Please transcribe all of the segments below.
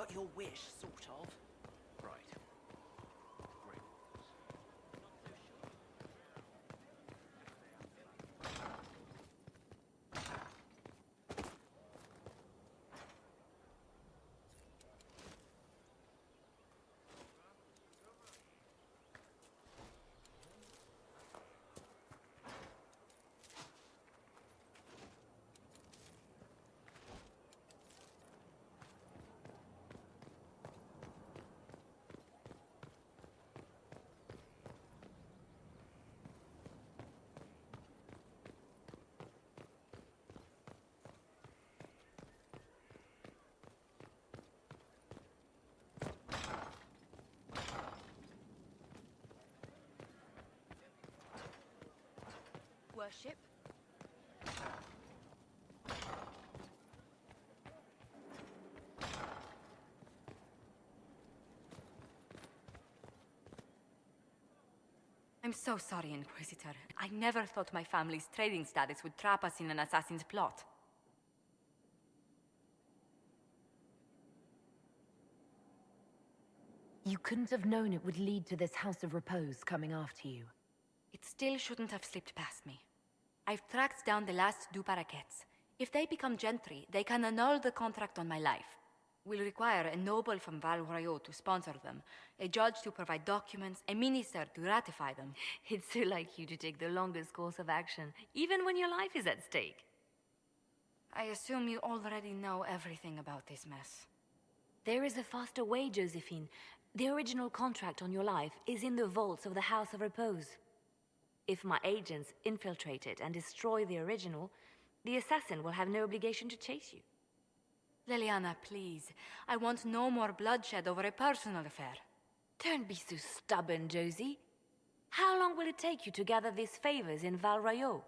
got your wish, sort of. Right. Great. Worship. I'm so sorry, Inquisitor. I never thought my family's trading status would trap us in an assassin's plot. You couldn't have known it would lead to this House of Repose coming after you. It still shouldn't have slipped past me. I've tracked down the last two parakeets. If they become gentry, they can annul the contract on my life. We'll require a noble from Val Royeaux to sponsor them, a judge to provide documents, a minister to ratify them. It's so like you to take the longest course of action, even when your life is at stake. I assume you already know everything about this mess. There is a faster way, Josephine. The original contract on your life is in the vaults of the House of Repose. If my agents infiltrate it and destroy the original, the assassin will have no obligation to chase you. Leliana, please. I want no more bloodshed over a personal affair. Don't be so stubborn, Josie. How long will it take you to gather these favors in Val Royeaux?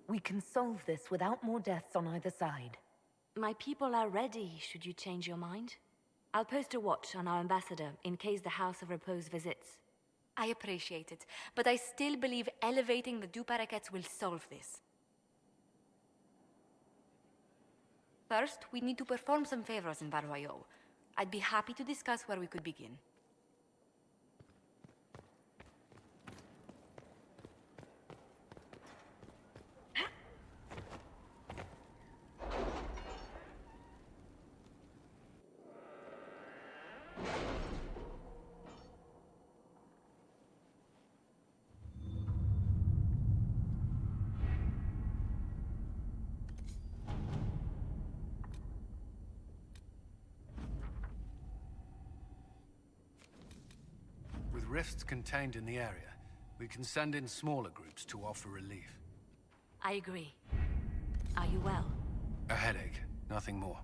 We can solve this without more deaths on either side. My people are ready, should you change your mind. I'll post a watch on our ambassador in case the House of Repose visits. I appreciate it, but I still believe elevating the Duparakets will solve this. First, we need to perform some favors in Val Royeaux. I'd be happy to discuss where we could begin. With rifts contained in the area, we can send in smaller groups to offer relief. I agree. Are you well? A headache, nothing more.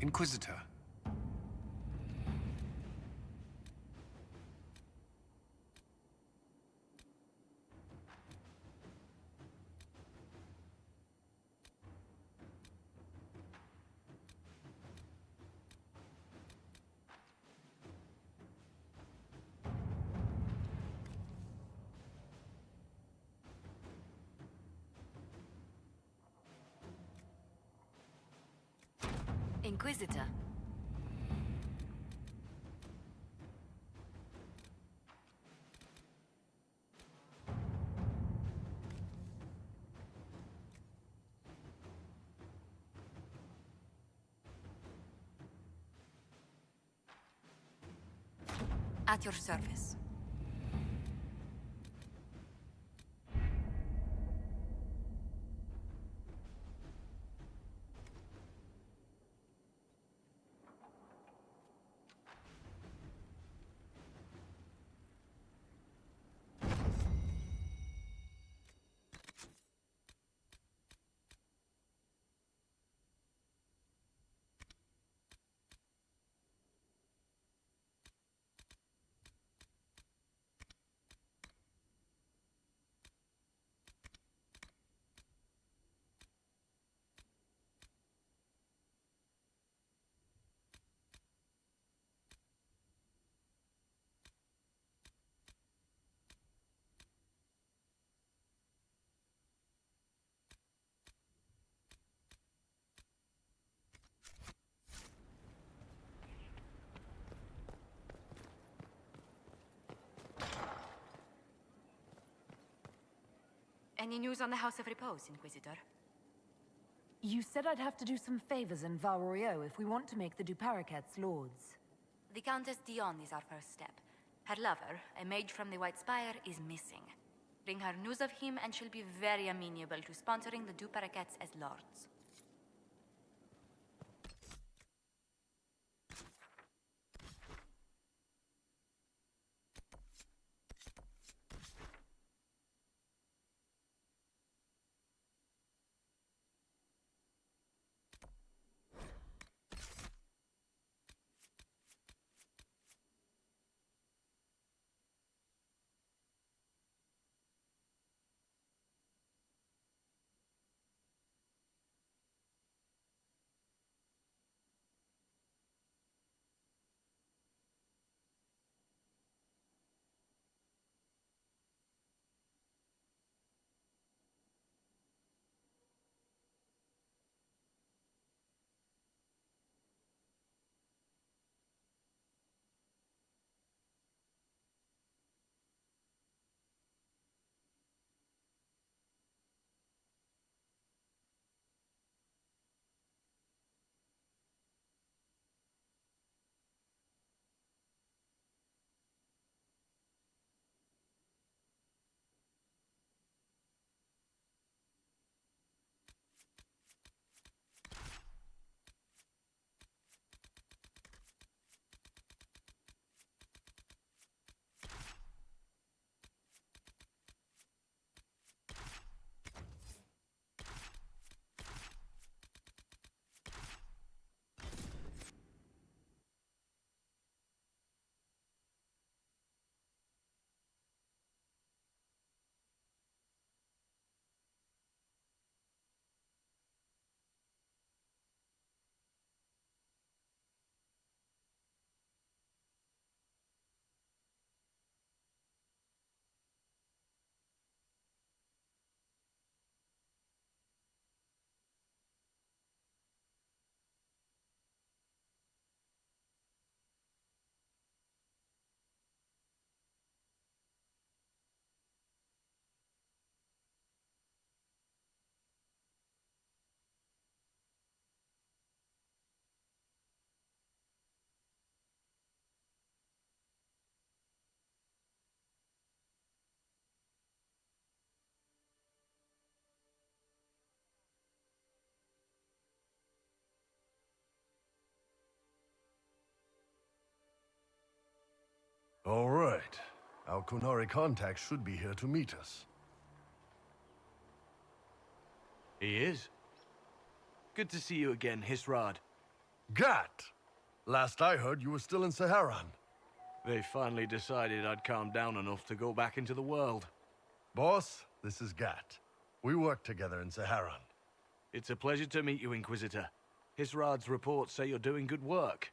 Inquisitor. Inquisitor. At your service. Any news on the House of Repose, Inquisitor? You said I'd have to do some favors in Val Royeaux if we want to make the Duparakets lords. The Countess Dion is our first step. Her lover, a mage from the White Spire, is missing. Bring her news of him and she'll be very amenable to sponsoring the Duparakets as lords. All right. Our Kunari contact should be here to meet us. He is. Good to see you again, Hisrad. Gat! Last I heard, you were still in Saharan. They finally decided I'd calmed down enough to go back into the world. Boss, this is Gat. We work together in Saharan. It's a pleasure to meet you, Inquisitor. Hisrad's reports say you're doing good work.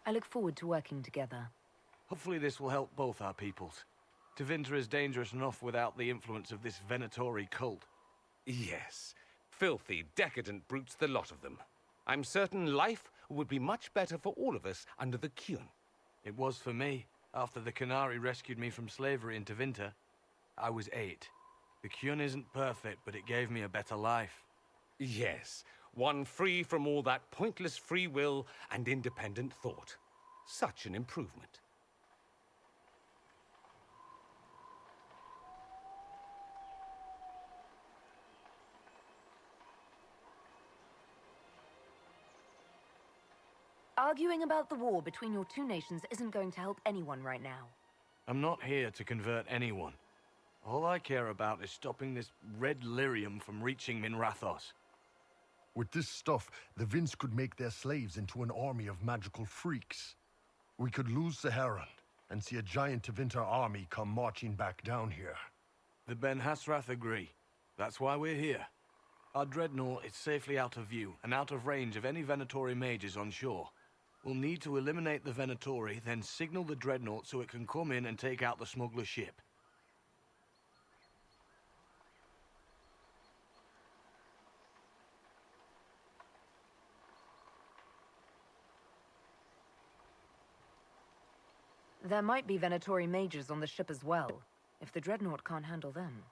I look forward to working together. Hopefully this will help both our peoples. Tevinter is dangerous enough without the influence of this Venatori cult. Yes. Filthy, decadent brutes, the lot of them. I'm certain life would be much better for all of us under the Kyun. It was for me, after the Qunari rescued me from slavery in Tevinter. I was 8. The Kyun isn't perfect, but it gave me a better life. Yes, one free from all that pointless free will and independent thought. Such an improvement. Arguing about the war between your two nations isn't going to help anyone right now. I'm not here to convert anyone. All I care about is stopping this red lyrium from reaching Minrathos. With this stuff, the Vince could make their slaves into an army of magical freaks. We could lose Saharan and see a giant Tevinter army come marching back down here. The Ben Hasrath agree. That's why we're here. Our dreadnought is safely out of view and out of range of any Venatori mages on shore. We'll need to eliminate the Venatori, then signal the dreadnought so it can come in and take out the smuggler ship. There might be Venatori mages on the ship as well, if the dreadnought can't handle them.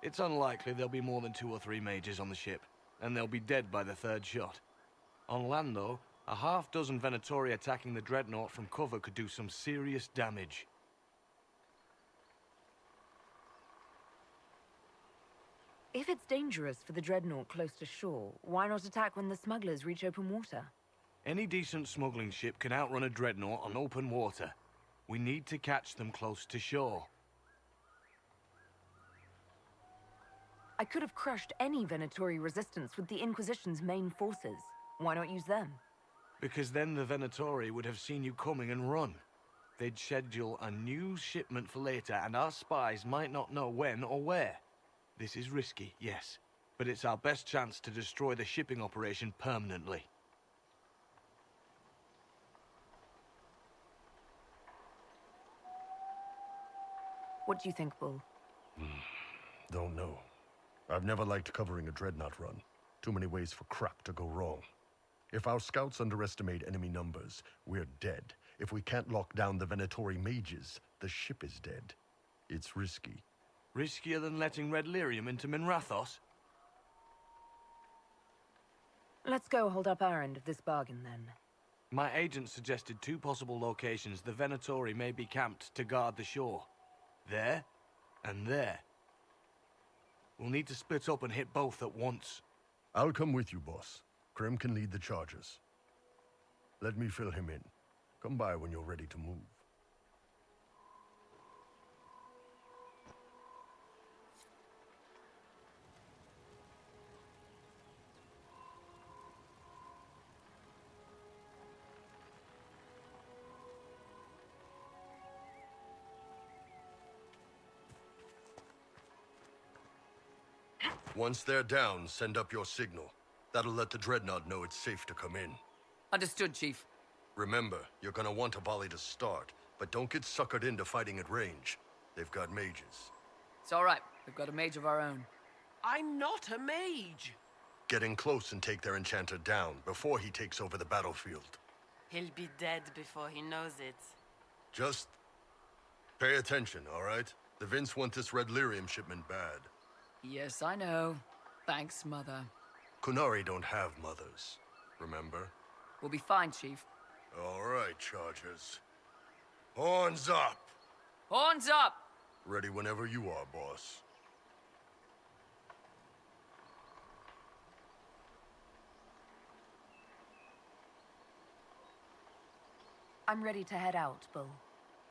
It's unlikely there'll be more than 2 or 3 mages on the ship, and they'll be dead by the 3rd shot. On land, though, a half-dozen Venatori attacking the dreadnought from cover could do some serious damage. If it's dangerous for the dreadnought close to shore, why not attack when the smugglers reach open water? Any decent smuggling ship can outrun a dreadnought on open water. We need to catch them close to shore. I could have crushed any Venatori resistance with the Inquisition's main forces. Why not use them? Because then the Venatori would have seen you coming and run. They'd schedule a new shipment for later, and our spies might not know when or where. This is risky, yes, but it's our best chance to destroy the shipping operation permanently. What do you think, Bull? Don't know. I've never liked covering a dreadnought run. Too many ways for crap to go wrong. If our scouts underestimate enemy numbers, we're dead. If we can't lock down the Venatori mages, the ship is dead. It's risky. Riskier than letting Red Lyrium into Minrathos? Let's go hold up our end of this bargain, then. My agent suggested 2 possible locations the Venatori may be camped to guard the shore. There, and there. We'll need to split up and hit both at once. I'll come with you, boss. Krim can lead the charges. Let me fill him in. Come by when you're ready to move. Once they're down, send up your signal. That'll let the Dreadnought know it's safe to come in. Understood, Chief. Remember, you're gonna want a volley to start, but don't get suckered into fighting at range. They've got mages. It's all right. We've got a mage of our own. I'm not a mage. Get in close and take their enchanter down before he takes over the battlefield. He'll be dead before he knows it. Just pay attention, all right? The Vince want this Red Lyrium shipment bad. Yes, I know. Thanks, Mother. Qunari don't have mothers, remember? We'll be fine, Chief. All right, Chargers. Horns up! Horns up! Ready whenever you are, boss. I'm ready to head out, Bull.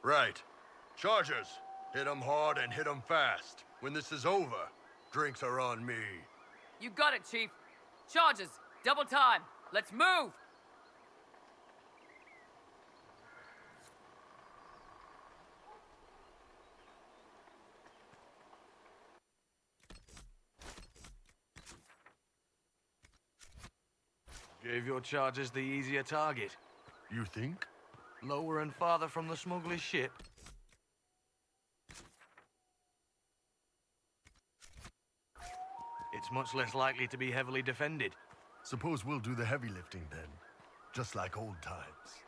Right. Chargers, hit 'em hard and hit 'em fast. When this is over, drinks are on me. You got it, Chief. Charges, double time. Let's move! Gave your chargers the easier target. You think? Lower and farther from the smuggler's ship. It's much less likely to be heavily defended. Suppose we'll do the heavy lifting then. Just like old times.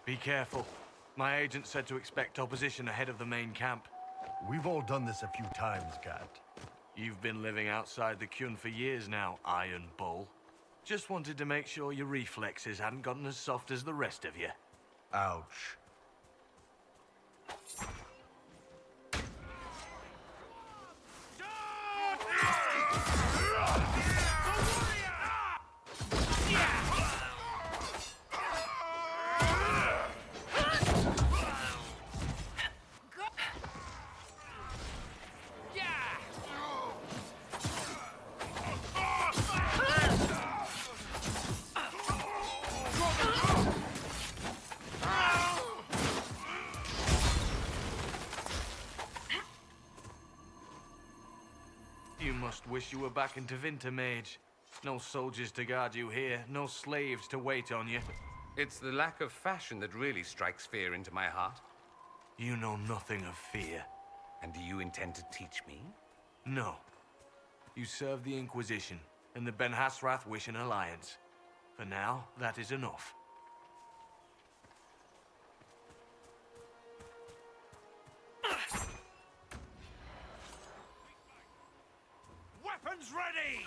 Be careful. My agent said to expect opposition ahead of the main camp. We've all done this a few times, Gat. You've been living outside the Kyun for years now, Iron Bull. Just wanted to make sure your reflexes hadn't gotten as soft as the rest of you. Ouch. You must wish you were back in Tevinter, Mage. No soldiers to guard you here, no slaves to wait on you. It's the lack of fashion that really strikes fear into my heart. You know nothing of fear. And do you intend to teach me? No. You serve the Inquisition, and the Ben Hasrath wish an alliance. For now, that is enough. Weapons ready!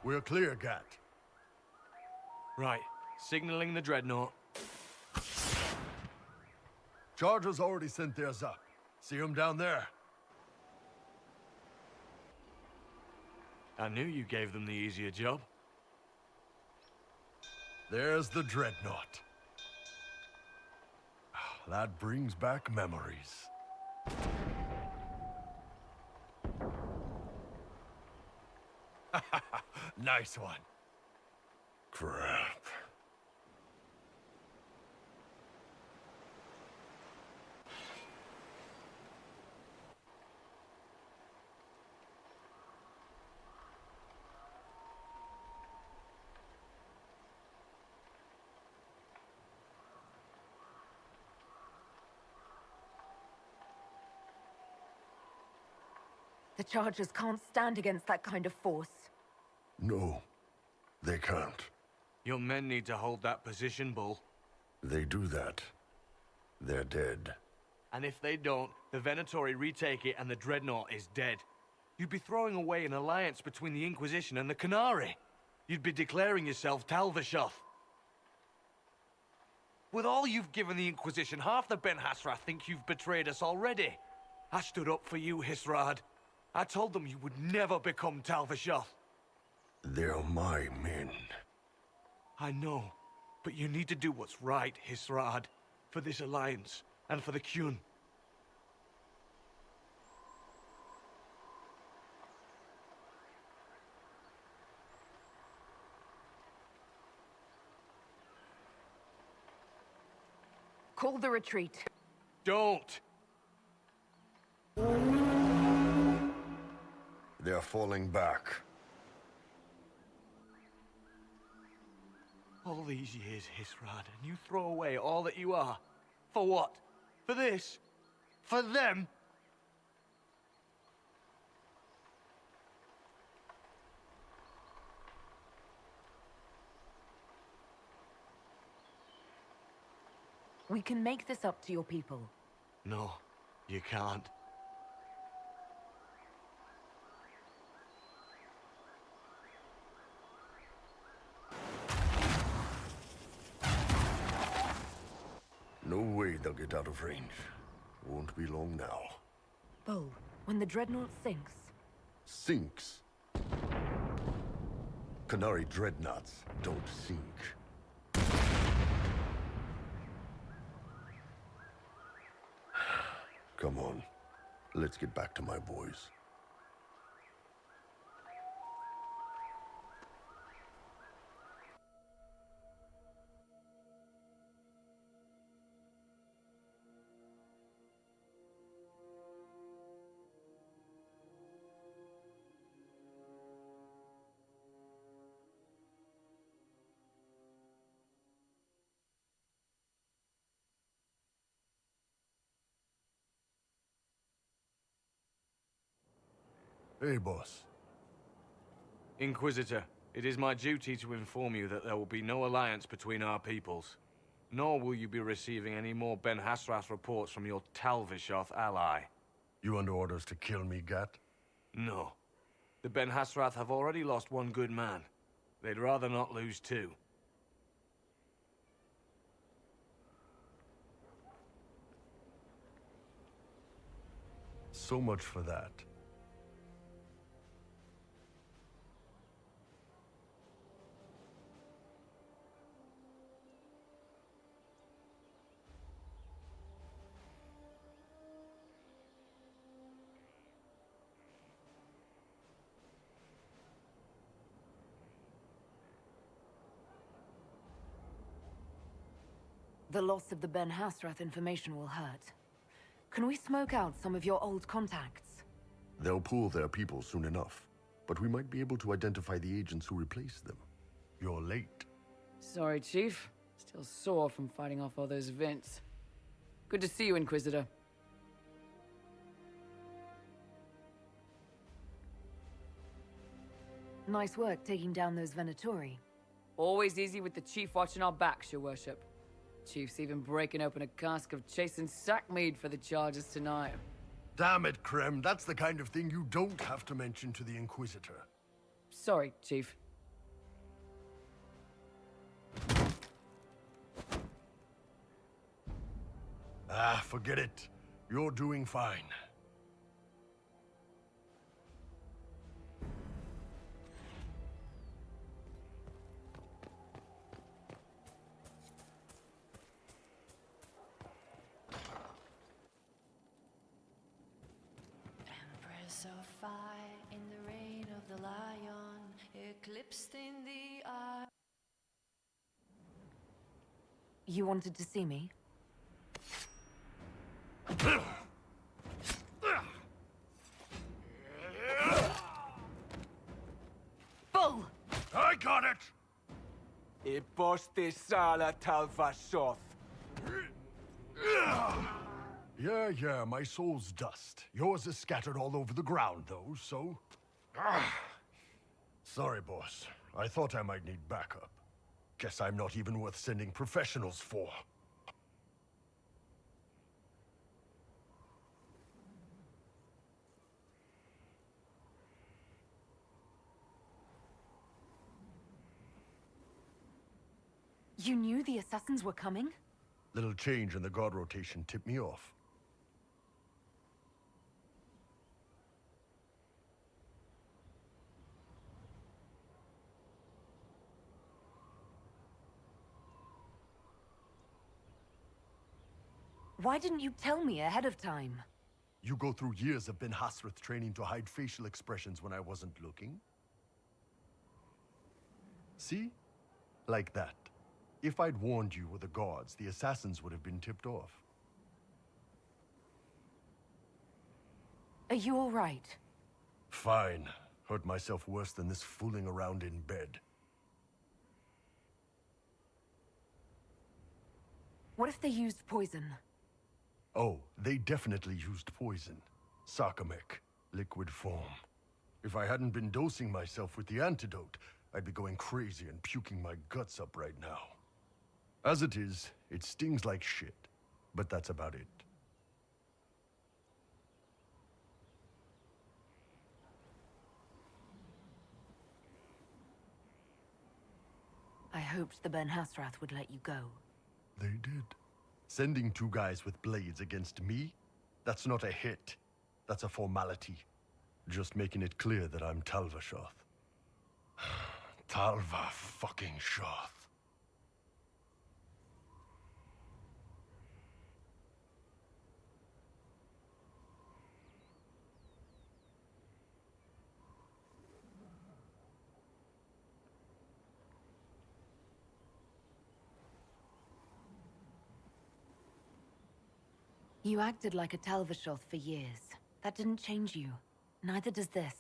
We're clear, Gat. Right. Signaling the Dreadnought. Chargers already sent theirs up. See them down there? I knew you gave them the easier job. There's the Dreadnought. That brings back memories. Nice one. Crap. The Chargers can't stand against that kind of force. No, they can't. Your men need to hold that position, Bull. They do that. They're dead. And if they don't, the Venatori retake it and the Dreadnought is dead. You'd be throwing away an alliance between the Inquisition and the Canary. You'd be declaring yourself Talvashoth. With all you've given the Inquisition, half the Ben Hasrath think you've betrayed us already. I stood up for you, Hisrad. I told them you would never become Talvashoth. They're my men. I know, but you need to do what's right, Hisrad. For this alliance, and for the Qun. Call the retreat. Don't! They're falling back. All these years, Hisrad, and you throw away all that you are. For what? For this? For them? We can make this up to your people. No, you can't. No way they'll get out of range. Won't be long now. Bo, when the dreadnought sinks, Sinks. Canary dreadnoughts don't sink. Come on. Let's get back to my boys. Hey, boss. Inquisitor, it is my duty to inform you that there will be no alliance between our peoples. Nor will you be receiving any more Ben Hasrath reports from your Talvishoth ally. You under orders to kill me, Gat? No. The Ben Hasrath have already lost one good man. They'd rather not lose two. So much for that. the loss of the Ben Hasrath information will hurt. Can we smoke out some of your old contacts? They'll pool their people soon enough, but we might be able to identify the agents who replaced them. You're late. Sorry, Chief. Still sore from fighting off all those Vints. Good to see you, Inquisitor. Nice work taking down those Venatori. Always easy with the Chief watching our backs, your worship. Chief's even breaking open a cask of chasing sackmead for the charges tonight. Damn it, Krem. That's the kind of thing you don't have to mention to the Inquisitor. Sorry, Chief. Ah, forget it. You're doing fine. Empress of fire in the reign of the lion, eclipsed in the eye. You wanted to see me? Bull! I got it! E poste sala Talvishoth. Yeah, my soul's dust. Yours is scattered all over the ground, though, so... Sorry, boss. I thought I might need backup. Guess I'm not even worth sending professionals for. You knew the assassins were coming? Little change in the guard rotation tipped me off. Why didn't you tell me ahead of time? You go through years of Ben Hasrath training to hide facial expressions when I wasn't looking? See? Like that. If I'd warned you were the guards, the assassins would have been tipped off. Are you all right? Fine. Hurt myself worse than this fooling around in bed. What if they used poison? Oh, they definitely used poison. Sarcomec. Liquid form. If I hadn't been dosing myself with the antidote, I'd be going crazy and puking my guts up right now. As it is, it stings like shit. But that's about it. I hoped the Ben Hasrath would let you go. They did. Sending 2 guys with blades against me? That's not a hit. That's a formality. Just making it clear that I'm Talvashoth. Talva fucking Shoth. You acted like a Talvashoth for years. That didn't change you. Neither does this.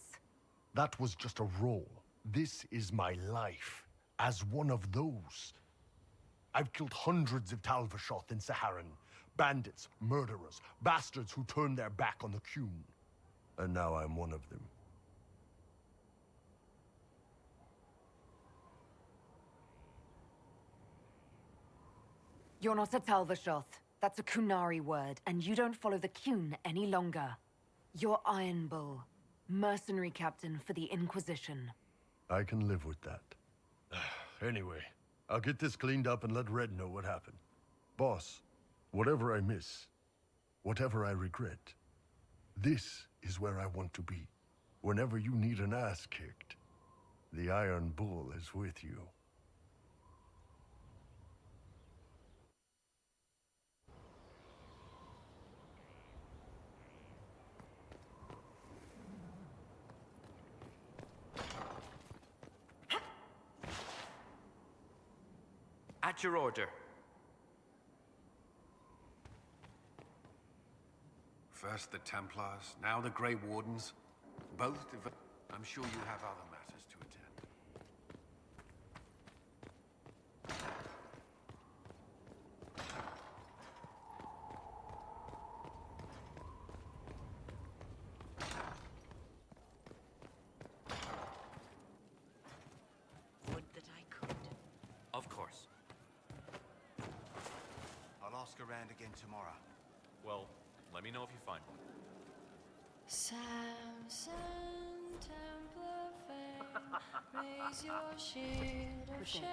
That was just a role. This is my life. As one of those. I've killed hundreds of Talvashoth in Saharan. Bandits, murderers, bastards who turned their back on the Qun. And now I'm one of them. You're not a Talvashoth. That's a Kunari word, and you don't follow the Qun any longer. You're Iron Bull, mercenary captain for the Inquisition. I can live with that. Anyway, I'll get this cleaned up and let Red know what happened. Boss, whatever I miss, whatever I regret, this is where I want to be. Whenever you need an ass kicked, the Iron Bull is with you. At your order. First the Templars, now the Grey Wardens. Both I'm sure you have other matters to attend. Would that I could. Of course. I'll ask around again tomorrow. Well, let me know if you find one. Samson, Templar fame, raise your shield of shame.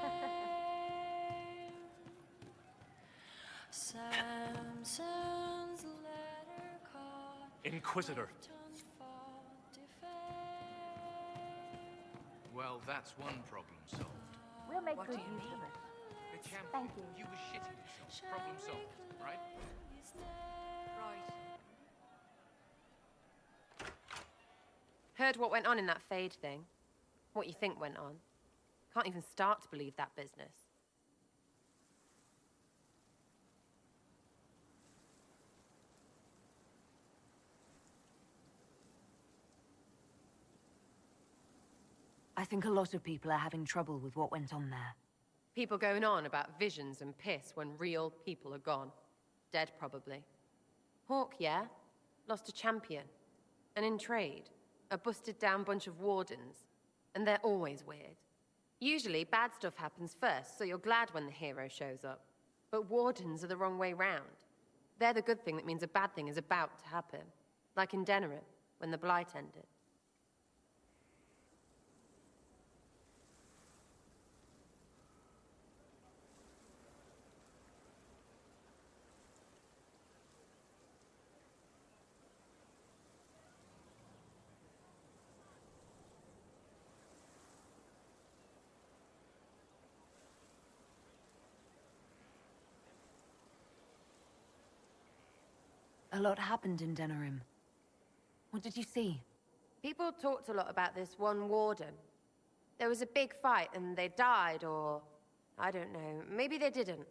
Samson's letter caught Inquisitor. Britons fought defame. Well, that's one problem solved. We'll make What good do you use mean? of it. The champion, Thank you. you were shitting yourself. Problem solved, right? Right. Heard what went on in that Fade thing? What you think went on? Can't even start to believe that business. I think a lot of people are having trouble with what went on there. People going on about visions and piss when real people are gone. Dead, probably. Hawk, yeah? Lost a champion. And in trade, a busted down bunch of wardens. And they're always weird. Usually, bad stuff happens first, so you're glad when the hero shows up. But wardens are the wrong way round. They're the good thing that means a bad thing is about to happen. Like in Denerim, when the Blight ended. A lot happened in Denerim. What did you see? People talked a lot about this one warden. There was a big fight and they died, or... I don't know. Maybe they didn't.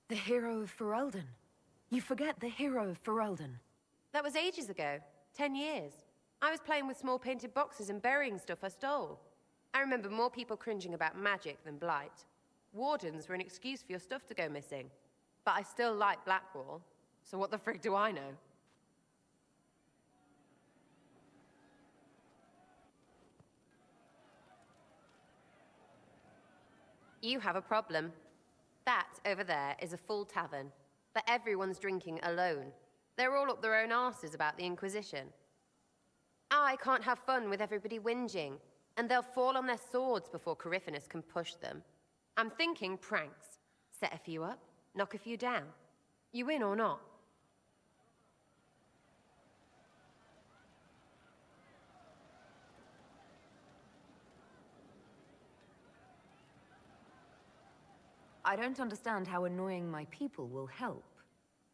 The hero of Ferelden. You forget the hero of Ferelden. That was ages ago. 10 years. I was playing with small painted boxes and burying stuff I stole. I remember more people cringing about magic than blight. Wardens were an excuse for your stuff to go missing. But I still like Blackwall, so what the frick do I know? You have a problem. That over there is a full tavern, but everyone's drinking alone. They're all up their own arses about the Inquisition. I can't have fun with everybody whinging, and they'll fall on their swords before Corypheus can push them. I'm thinking pranks. Set a few up, knock a few down. You win or not? I don't understand how annoying my people will help.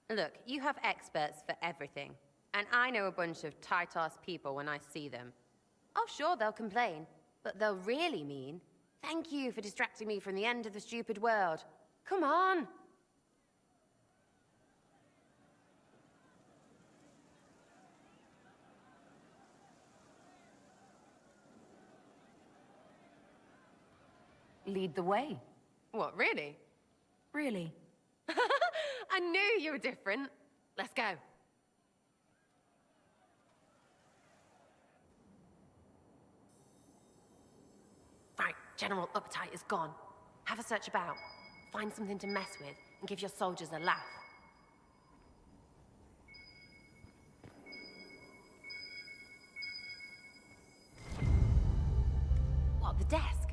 Look, you have experts for everything. And I know a bunch of tight-ass people when I see them. Oh, sure, they'll complain. But they'll really mean, thank you for distracting me from the end of the stupid world. Come on! Lead the way. What, really? Really? I knew you were different. Let's go. Right, general appetite is gone. Have a search about. Find something to mess with and give your soldiers a laugh. What, the desk?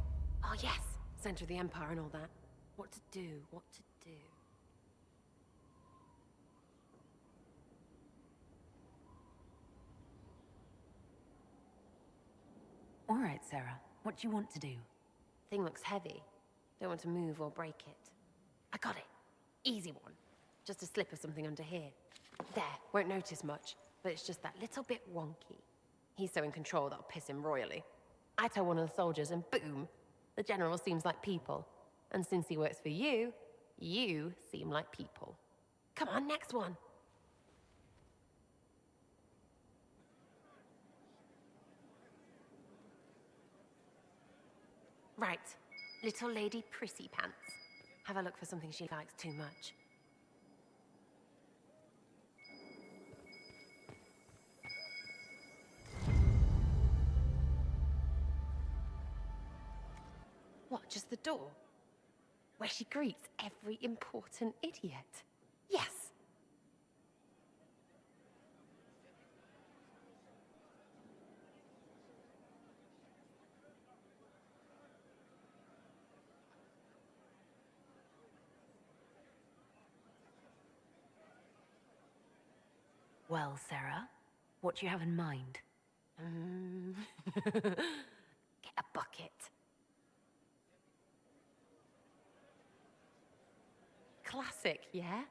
Oh, yes. Center of the Empire and all that. What to do, what to do. All right, Sarah. What do you want to do? Thing looks heavy. Don't want to move or break it. I got it. Easy one. Just a slip of something under here. There, won't notice much, but it's just that little bit wonky. He's so in control that'll piss him royally. I tell one of the soldiers and boom, the general seems like people. And since he works for you, you seem like people. Come on, next one. Right, little lady prissy pants. Have a look for something she likes too much. What, just the door? Where she greets every important idiot. Yes! Well, Sarah, what do you have in mind? Get a bucket. Classic, yeah?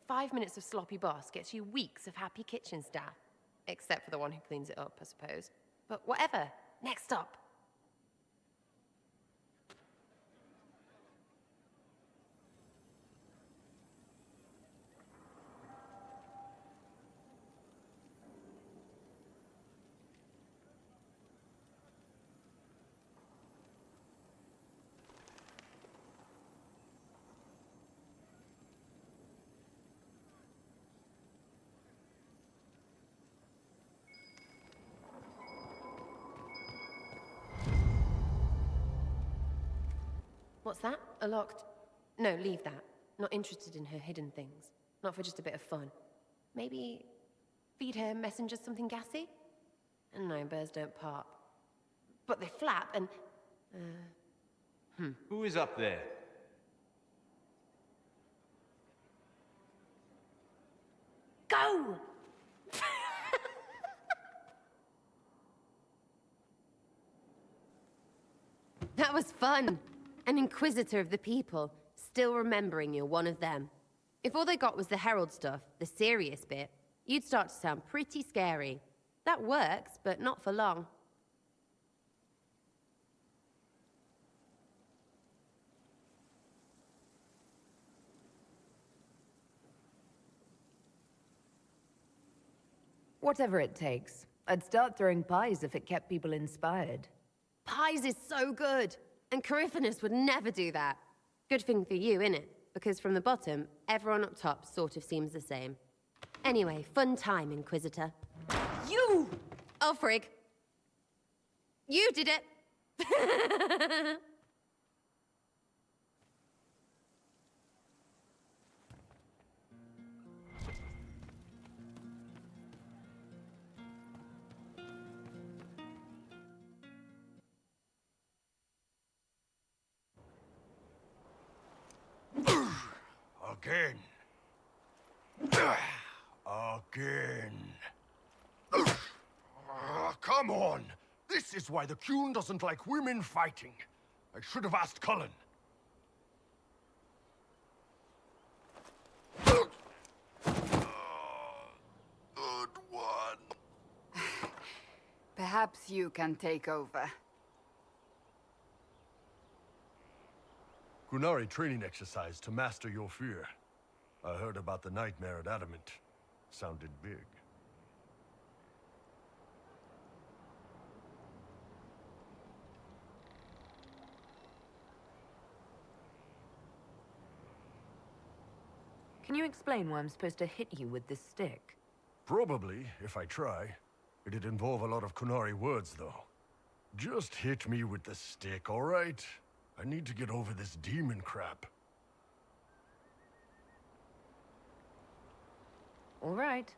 5 minutes of sloppy boss gets you weeks of happy kitchen staff. Except for the one who cleans it up, I suppose. But whatever. Next up. What's that? A locked... No, leave that. Not interested in her hidden things. Not for just a bit of fun. Maybe feed her messengers something gassy? No, birds don't pop. But they flap and... Who is up there? Go! That was fun. An inquisitor of the people, still remembering you're one of them. If all they got was the herald stuff, the serious bit, you'd start to sound pretty scary. That works, but not for long. Whatever it takes. I'd start throwing pies if it kept people inspired. Pies is so good! And Coryphanus would never do that. Good thing for you, innit? Because from the bottom, everyone up top sort of seems the same. Anyway, fun time, Inquisitor. You! Oh, frig. You did it! Again. Again. Come on! This is why the Qun doesn't like women fighting. I should have asked Cullen. Good one. Perhaps you can take over. Qunari training exercise to master your fear. I heard about the nightmare at Adamant. Sounded big. Can you explain why I'm supposed to hit you with this stick? Probably, if I try. It'd involve a lot of Qunari words, though. Just hit me with the stick, all right? I need to get over this demon crap. All right.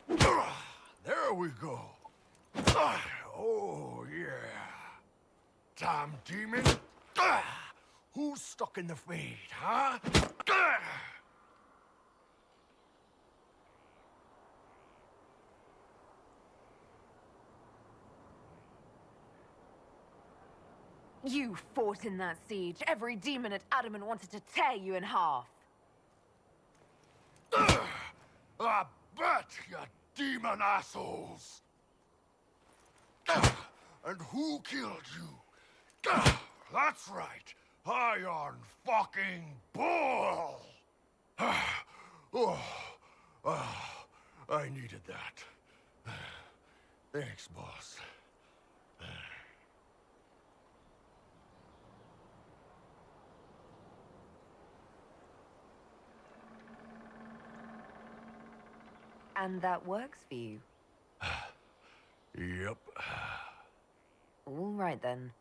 There we go. Oh, yeah. Damn demon. Who's stuck in the fade, huh? You fought in that siege. Every demon at Adamant wanted to tear you in half. I bet, you demon assholes! And who killed you? That's right, Iron fucking Bull! I needed that. Thanks, boss. And that works for you? Yep. All right, then.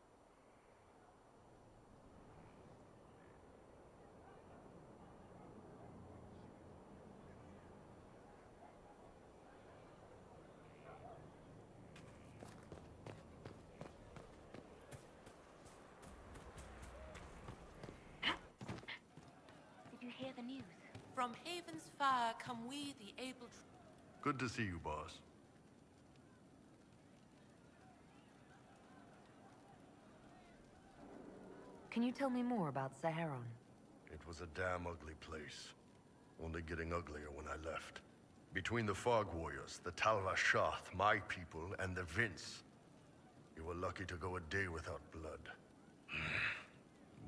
Did you hear the news? From Haven's fire come we, the able... Good to see you, boss. Can you tell me more about Saharon? It was a damn ugly place. Only getting uglier when I left. Between the Fog Warriors, the Talva Shath, my people, and the Vince. You were lucky to go a day without blood.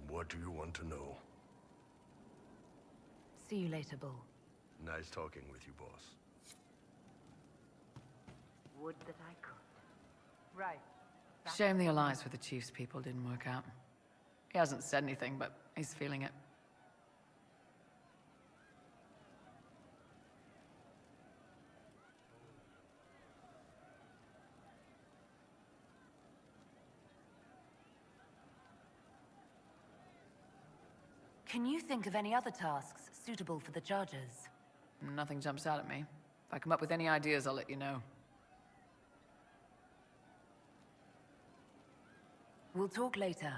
What do you want to know? See you later, Bull. Nice talking with you, boss. Would that I could. Right. Shame the alliance with the Chief's people didn't work out. He hasn't said anything, but he's feeling it. Can you think of any other tasks suitable for the Chargers? Nothing jumps out at me. If I come up with any ideas, I'll let you know. We'll talk later.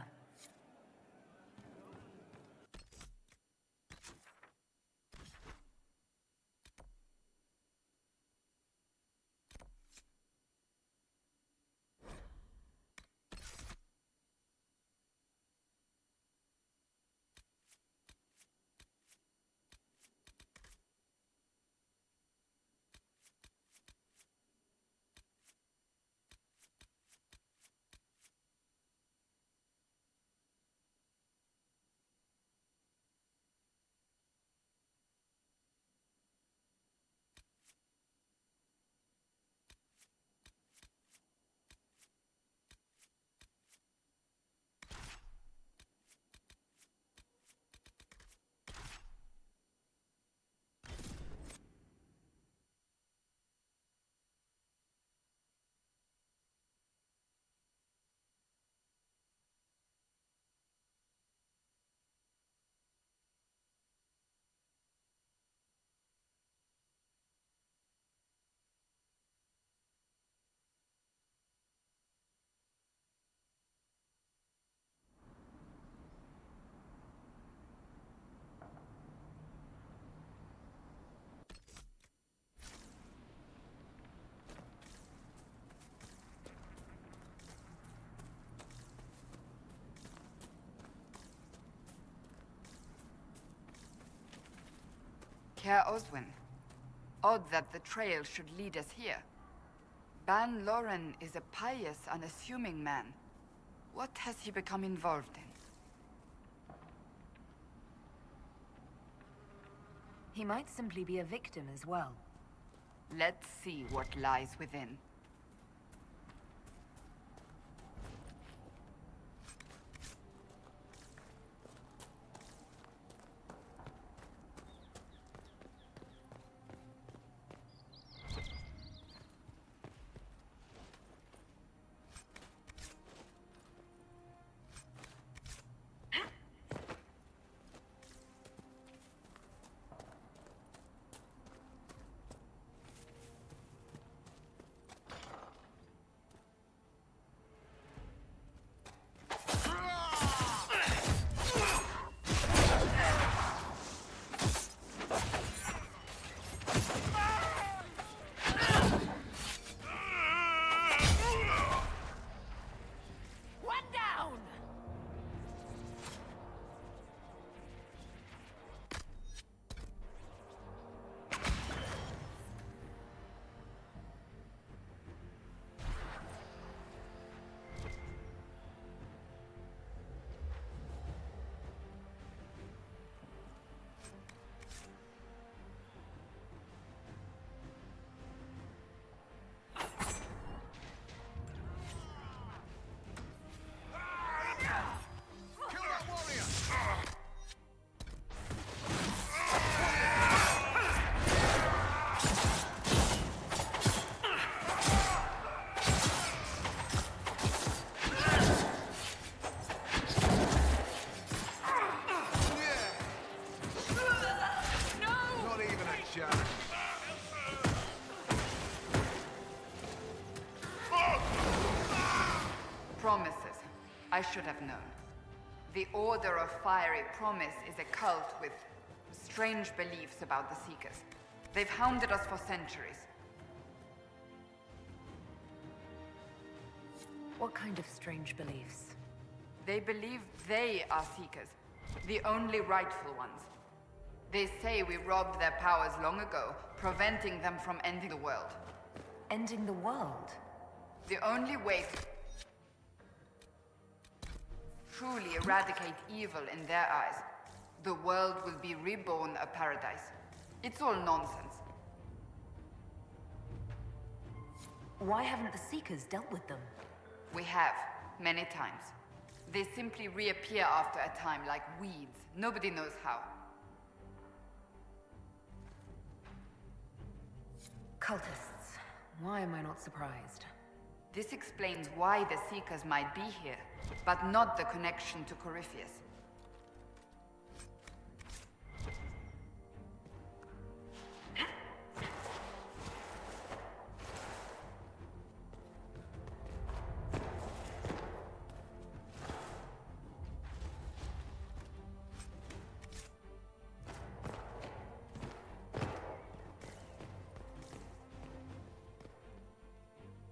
Care Oswin. Odd that the trail should lead us here. Ban Loren is a pious, unassuming man. What has he become involved in? He might simply be a victim as well. Let's see what lies within. Promises. I should have known. The Order of Fiery Promise is a cult with strange beliefs about the Seekers. They've hounded us for centuries. What kind of strange beliefs? They believe they are Seekers, the only rightful ones. They say we robbed their powers long ago, preventing them from ending the world. Ending the world? The only way to truly eradicate evil in their eyes, the world will be reborn a paradise. It's all nonsense. Why haven't the Seekers dealt with them? We have, many times. They simply reappear after a time like weeds. Nobody knows how. Cultists. Why am I not surprised? This explains why the Seekers might be here, but not the connection to Corypheus.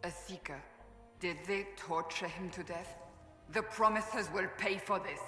A Seeker. Did they torture him to death? The Promisers will pay for this.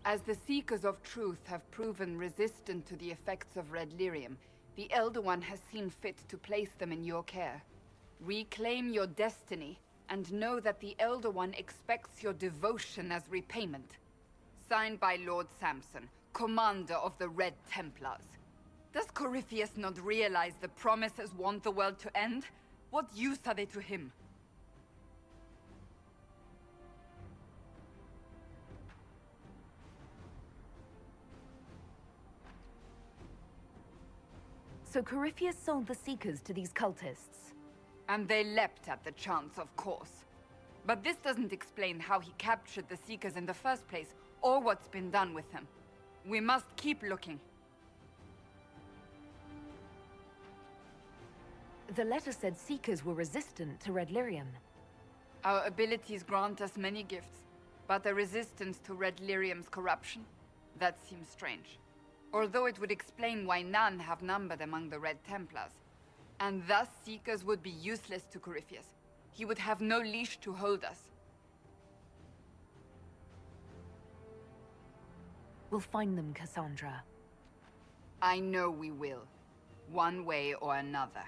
As the Seekers of Truth have proven resistant to the effects of red lyrium, the Elder One has seen fit to place them in your care. Reclaim your destiny, and know that the Elder One expects your devotion as repayment. Signed by Lord Samson, Commander of the Red Templars. Does Corypheus not realize the promises want the world to end? What use are they to him? So Corypheus sold the Seekers to these cultists? And they leapt at the chance, of course. But this doesn't explain how he captured the Seekers in the first place, or what's been done with them. We must keep looking. The letter said Seekers were resistant to red lyrium. Our abilities grant us many gifts, but a resistance to red lyrium's corruption? That seems strange. Although it would explain why none have numbered among the Red Templars. And thus Seekers would be useless to Corypheus. He would have no leash to hold us. We'll find them, Cassandra. I know we will. One way or another.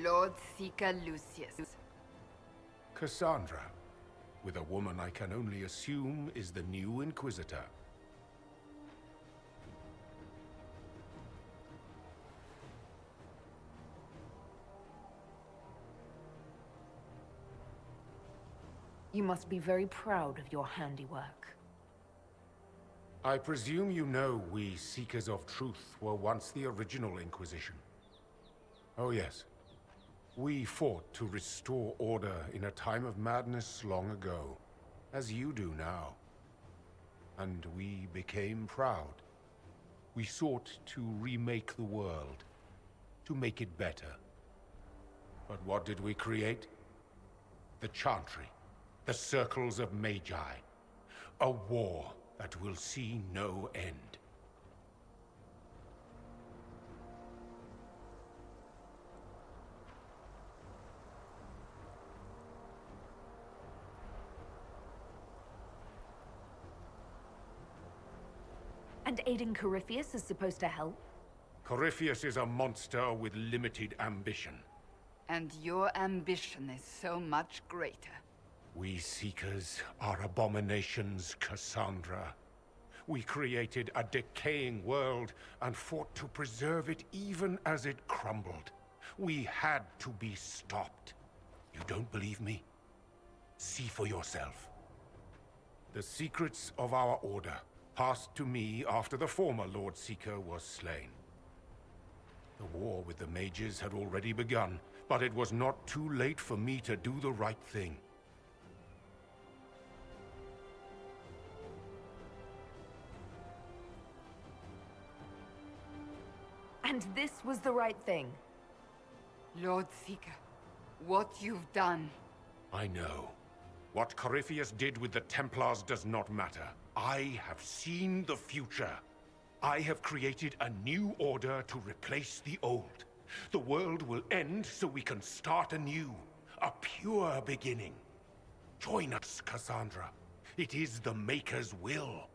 Lord Seeker Lucius. Cassandra, with a woman I can only assume is the new Inquisitor. You must be very proud of your handiwork. I presume you know we Seekers of Truth were once the original Inquisition. Oh yes. We fought to restore order in a time of madness long ago, as you do now. And we became proud. We sought to remake the world, to make it better. But what did we create? The Chantry, the Circles of Magi. A war that will see no end. And aiding Corypheus is supposed to help? Corypheus is a monster with limited ambition. And your ambition is so much greater. We Seekers are abominations, Cassandra. We created a decaying world and fought to preserve it even as it crumbled. We had to be stopped. You don't believe me? See for yourself. The secrets of our order passed to me after the former Lord Seeker was slain. The war with the mages had already begun, but it was not too late for me to do the right thing. And this was the right thing. Lord Seeker, what you've done. I know. What Corypheus did with the Templars does not matter. I have seen the future. I have created a new order to replace the old. The world will end so we can start anew. A pure beginning. Join us, Cassandra. It is the Maker's will.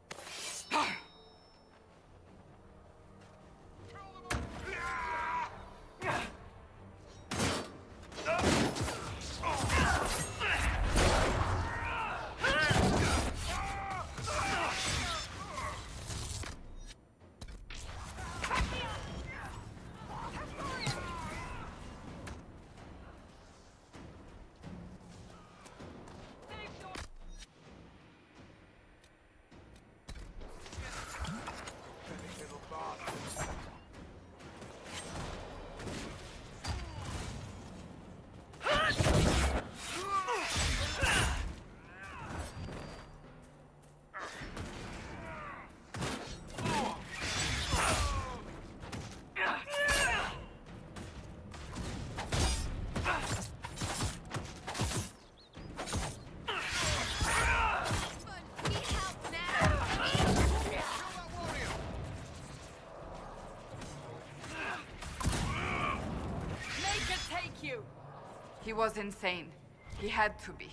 He was insane. He had to be.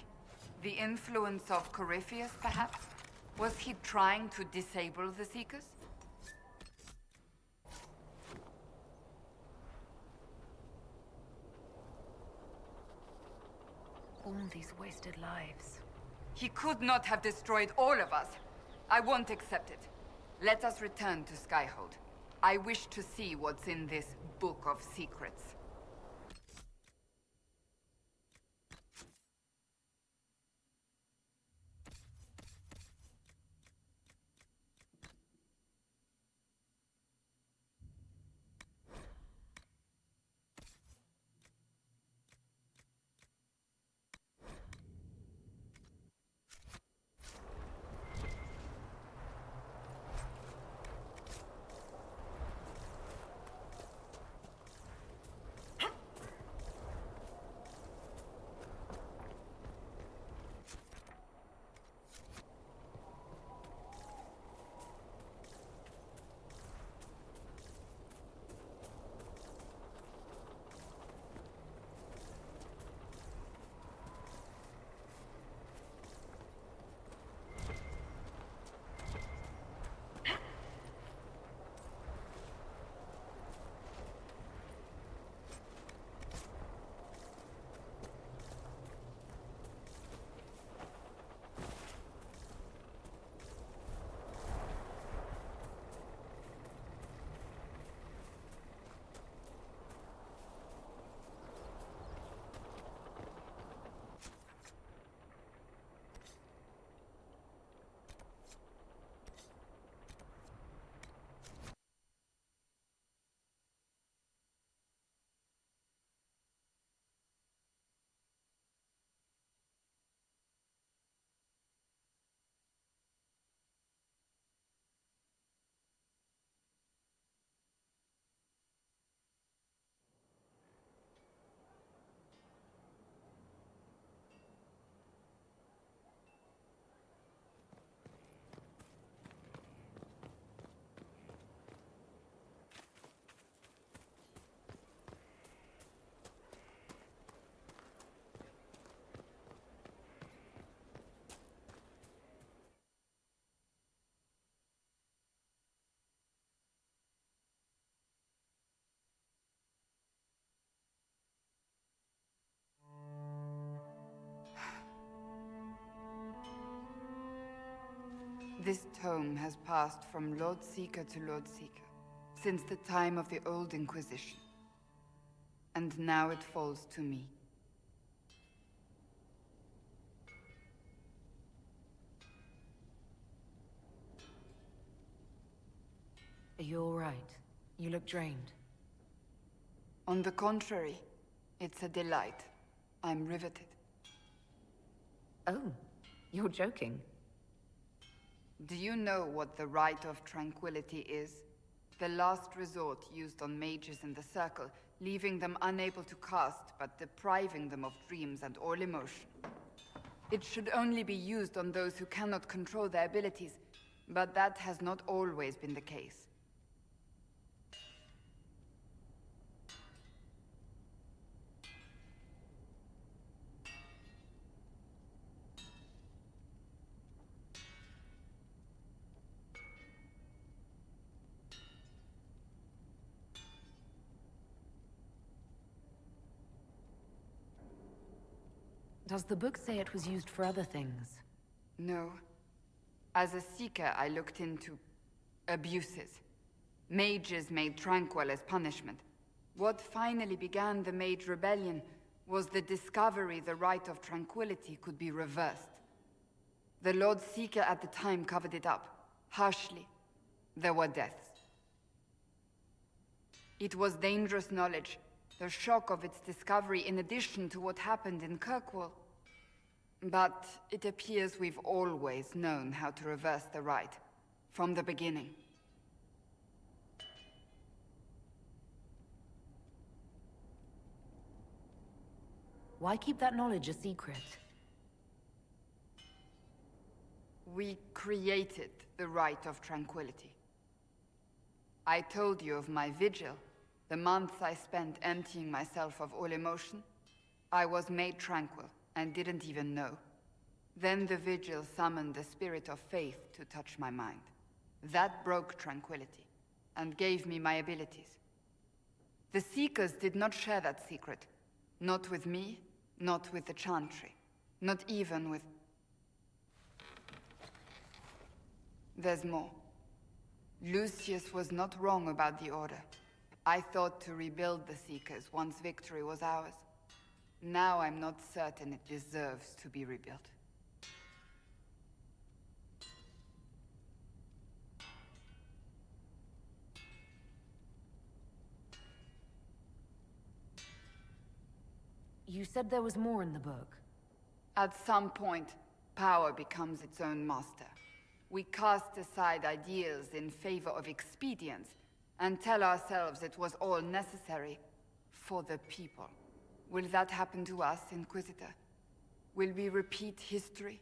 The influence of Corypheus, perhaps? Was he trying to disable the Seekers? All these wasted lives. He could not have destroyed all of us. I won't accept it. Let us return to Skyhold. I wish to see what's in this Book of Secrets. This tome has passed from Lord Seeker to Lord Seeker since the time of the Old Inquisition. And now it falls to me. Are you all right? You look drained. On the contrary, it's a delight. I'm riveted. Oh, you're joking. Do you know what the Rite of Tranquility is? The last resort used on mages in the Circle, leaving them unable to cast, but depriving them of dreams and all emotion. It should only be used on those who cannot control their abilities, but that has not always been the case. Does the book say it was used for other things? No. As a seeker, I looked into abuses. Mages made tranquil as punishment. What finally began the Mage Rebellion was the discovery the Rite of Tranquility could be reversed. The Lord Seeker at the time covered it up, harshly. There were deaths. It was dangerous knowledge, the shock of its discovery in addition to what happened in Kirkwall. But it appears we've always known how to reverse the rite, from the beginning. Why keep that knowledge a secret? We created the Rite of Tranquility. I told you of my vigil, the months I spent emptying myself of all emotion. I was made tranquil, and didn't even know. Then the vigil summoned the spirit of faith to touch my mind. That broke tranquility, and gave me my abilities. The Seekers did not share that secret. Not with me, not with the Chantry, not even with... There's more. Lucius was not wrong about the Order. I thought to rebuild the Seekers once victory was ours. Now I'm not certain it deserves to be rebuilt. You said there was more in the book. At some point, power becomes its own master. We cast aside ideals in favor of expedience, and tell ourselves it was all necessary for the people. Will that happen to us, Inquisitor? Will we repeat history?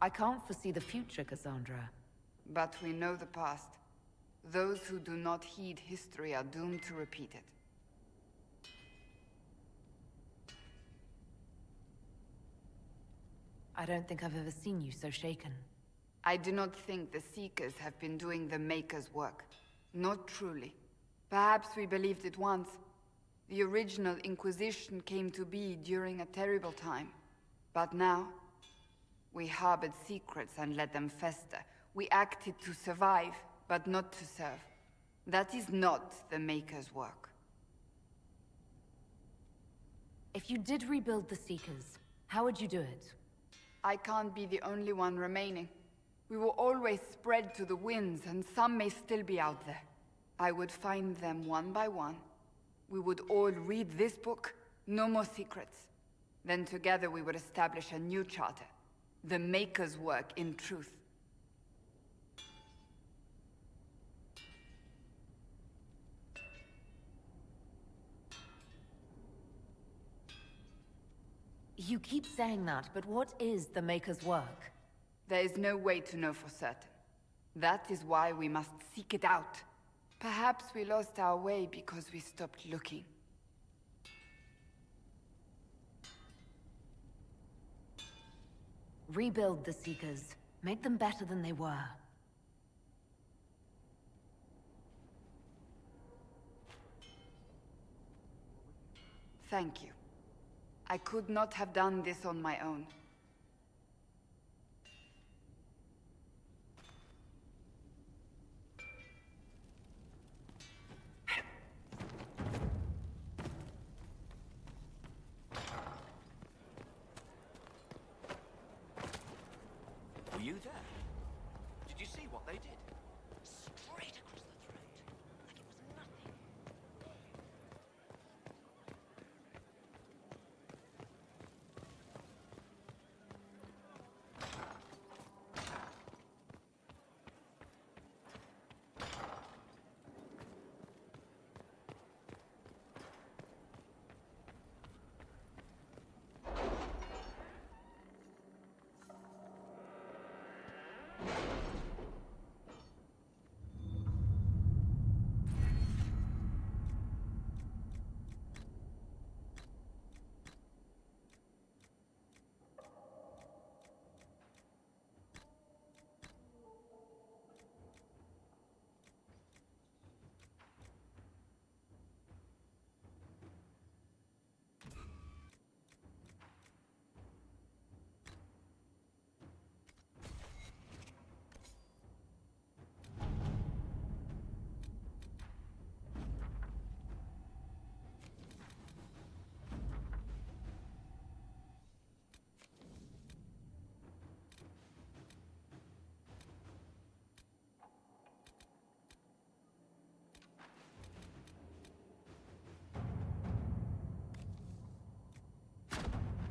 I can't foresee the future, Cassandra. But we know the past. Those who do not heed history are doomed to repeat it. I don't think I've ever seen you so shaken. I do not think the Seekers have been doing the Maker's work. Not truly. Perhaps we believed it once. The original Inquisition came to be during a terrible time. But now, we harbored secrets and let them fester. We acted to survive, but not to serve. That is not the Maker's work. If you did rebuild the Seekers, how would you do it? I can't be the only one remaining. We will always spread to the winds, and some may still be out there. I would find them one by one. We would all read this book, no more secrets. Then together we would establish a new charter. The Maker's work in truth. You keep saying that, but what is the Maker's work? There is no way to know for certain. That is why we must seek it out. Perhaps we lost our way because we stopped looking. Rebuild the Seekers. Make them better than they were. Thank you. I could not have done this on my own. Were you there? Did you see what they did? Straight across the throat, like it was nothing.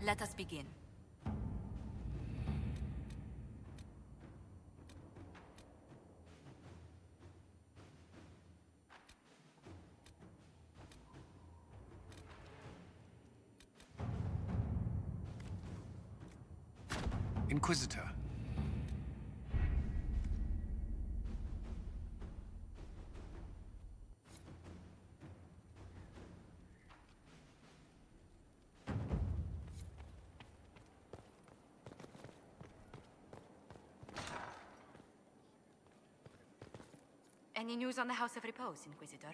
Let us begin. Inquisitor. Any news on the House of Repose, Inquisitor?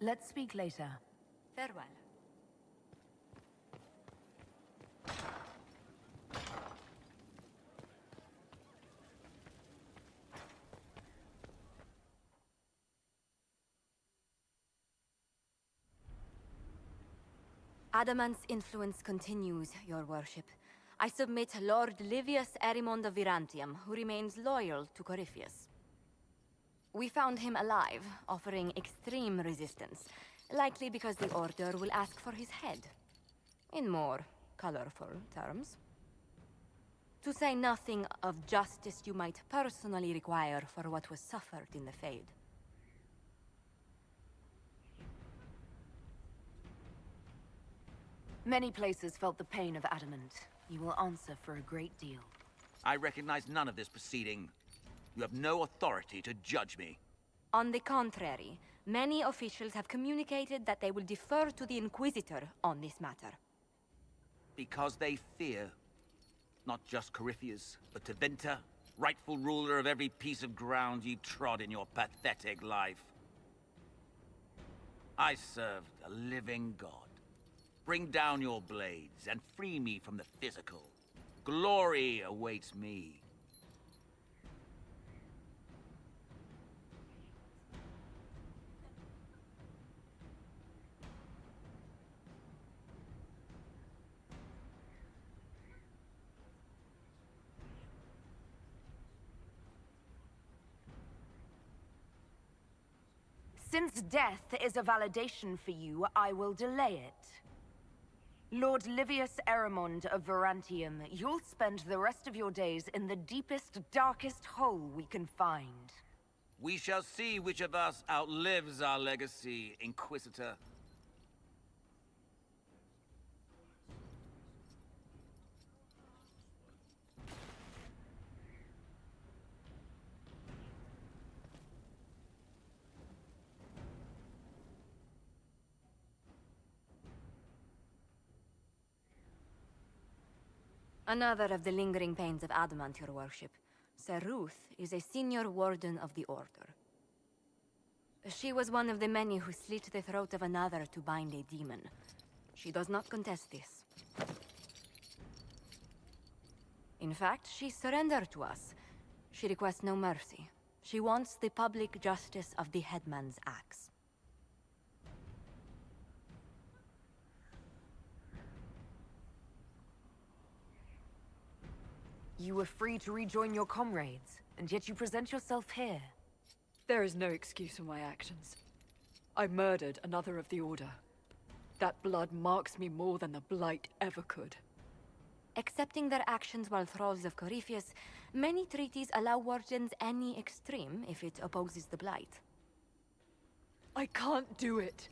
Let's speak later. Farewell. Adamant's influence continues, your worship. I submit Lord Livius Erimond of Virantium, who remains loyal to Corypheus. We found him alive, offering extreme resistance, likely because the Order will ask for his head. In more colorful terms. To say nothing of justice you might personally require for what was suffered in the Fade. Many places felt the pain of Adamant. You will answer for a great deal. I recognize none of this proceeding. You have no authority to judge me. On the contrary, many officials have communicated that they will defer to the Inquisitor on this matter. Because they fear. Not just Corypheus, but Tevinter, rightful ruler of every piece of ground you trod in your pathetic life. I served a living god. Bring down your blades and free me from the physical. Glory awaits me. Since death is a validation for you, I will delay it. Lord Livius Erimond of Virantium, you'll spend the rest of your days in the deepest, darkest hole we can find. We shall see which of us outlives our legacy, Inquisitor. Another of the lingering pains of Adamant, your worship. Sir Ruth is a senior warden of the Order. She was one of the many who slit the throat of another to bind a demon. She does not contest this. In fact, she surrendered to us. She requests no mercy. She wants the public justice of the headman's axe. You were free to rejoin your comrades, and yet you present yourself here. There is no excuse for my actions. I murdered another of the Order. That blood marks me more than the Blight ever could. Accepting their actions while thralls of Corypheus, many treaties allow wardens any extreme if it opposes the Blight. I can't do it.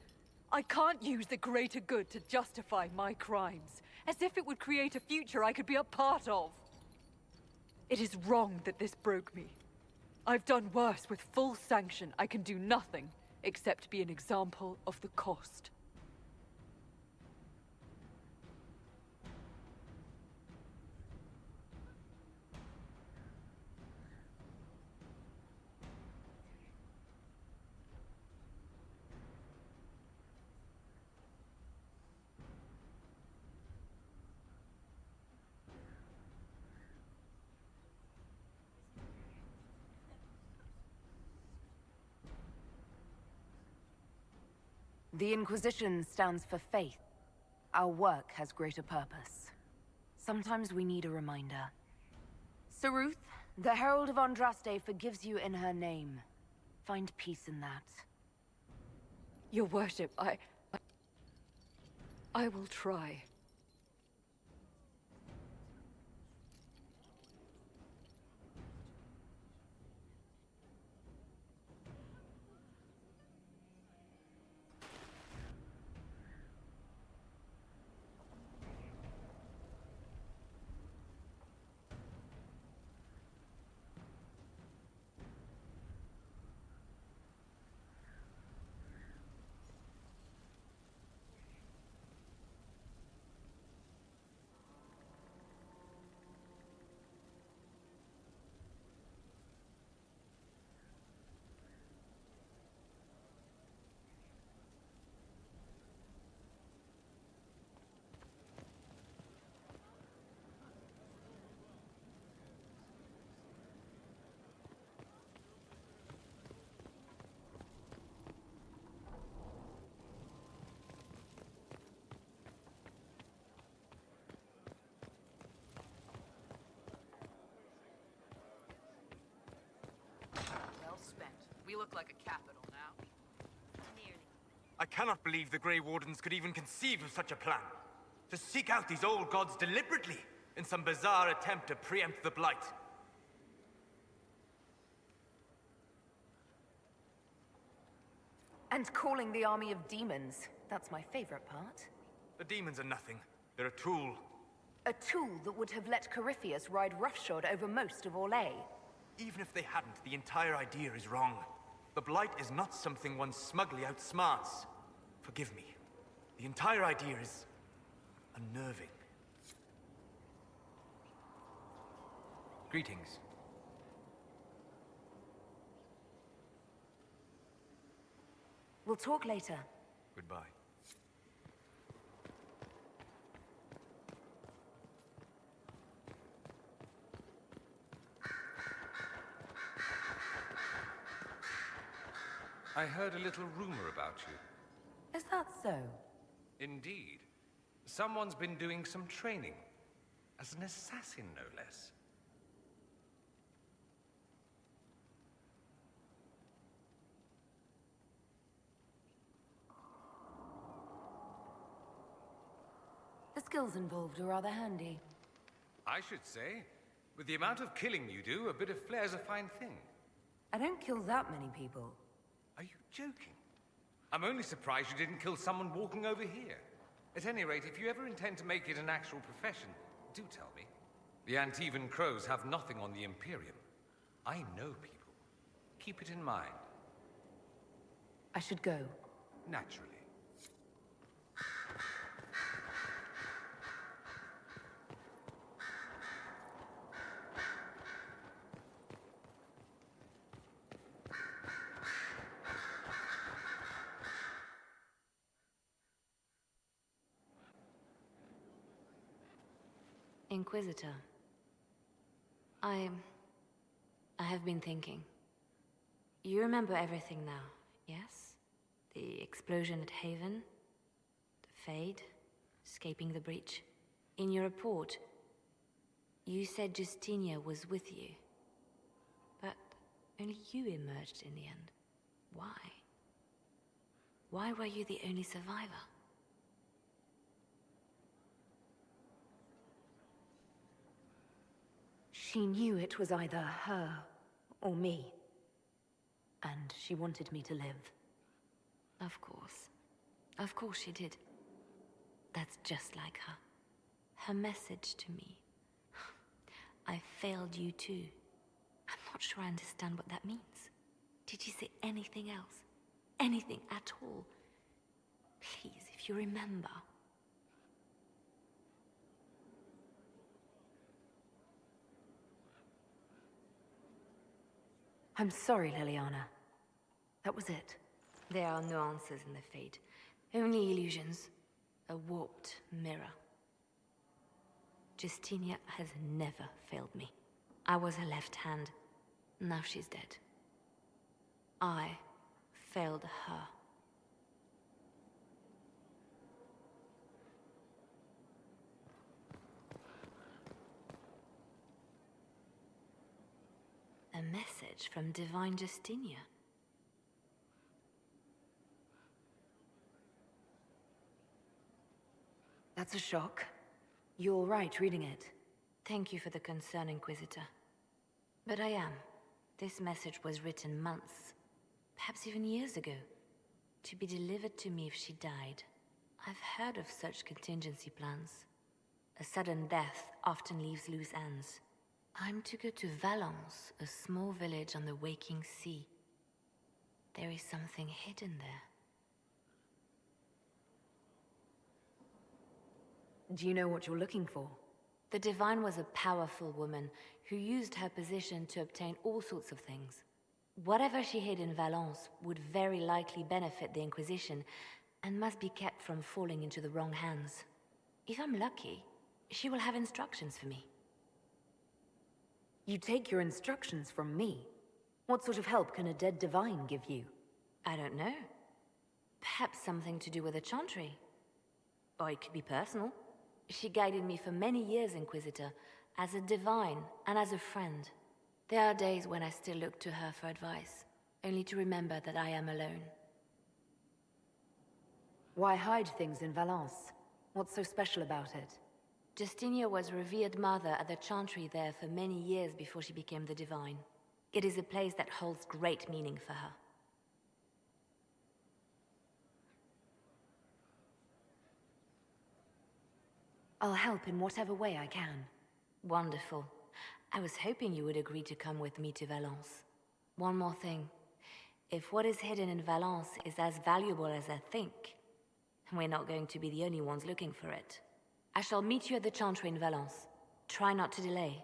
I can't use the greater good to justify my crimes, as if it would create a future I could be a part of. It is wrong that this broke me. I've done worse with full sanction. I can do nothing except be an example of the cost. The Inquisition stands for faith. Our work has greater purpose. Sometimes we need a reminder. Saruth, the Herald of Andraste forgives you in her name. Find peace in that. Your worship, I will try. We look like a capital now. Nearly. I cannot believe the Grey Wardens could even conceive of such a plan. To seek out these old gods deliberately in some bizarre attempt to preempt the Blight. And calling the army of demons. That's my favorite part. The demons are nothing. They're a tool. A tool that would have let Corypheus ride roughshod over most of Orlais. Even if they hadn't, the entire idea is wrong. The Blight is not something one smugly outsmarts. Forgive me. The entire idea is unnerving. Greetings. We'll talk later. Goodbye. I heard a little rumor about you. Is that so? Indeed. Someone's been doing some training. As an assassin, no less. The skills involved are rather handy. I should say. With the amount of killing you do, a bit of flair's a fine thing. I don't kill that many people. Are you joking? I'm only surprised you didn't kill someone walking over here. At any rate, if you ever intend to make it an actual profession, do tell me. The Antivan Crows have nothing on the Imperium. I know people. Keep it in mind. I should go. Naturally. Inquisitor. I have been thinking. You remember everything now, yes? The explosion at Haven, the Fade, escaping the breach. In your report, you said Justinia was with you. But only you emerged in the end. Why? Why were you the only survivor? She knew it was either her or me. And she wanted me to live. Of course. Of course she did. That's just like her. Her message to me. I failed you too. I'm not sure I understand what that means. Did she say anything else? Anything at all? Please, if you remember. I'm sorry, Liliana. That was it. There are no answers in the Fate. Only illusions. A warped mirror. Justinia has never failed me. I was her left hand. Now she's dead. I failed her. A message from Divine Justinia. That's a shock. You're right reading it. Thank you for the concern, Inquisitor. But I am. This message was written months, perhaps even years ago, to be delivered to me if she died. I've heard of such contingency plans. A sudden death often leaves loose ends. I'm to go to Valence, a small village on the waking sea. There is something hidden there. Do you know what you're looking for? The Divine was a powerful woman who used her position to obtain all sorts of things. Whatever she hid in Valence would very likely benefit the Inquisition and must be kept from falling into the wrong hands. If I'm lucky, she will have instructions for me. You take your instructions from me? What sort of help can a dead Divine give you? I don't know. Perhaps something to do with the Chantry. Or it could be personal. She guided me for many years, Inquisitor, as a Divine and as a friend. There are days when I still look to her for advice, only to remember that I am alone. Why hide things in Valence? What's so special about it? Justinia was revered mother at the Chantry there for many years before she became the Divine. It is a place that holds great meaning for her. I'll help in whatever way I can. Wonderful. I was hoping you would agree to come with me to Valence. One more thing. If what is hidden in Valence is as valuable as I think, we're not going to be the only ones looking for it. I shall meet you at the Chantry in Valence. Try not to delay.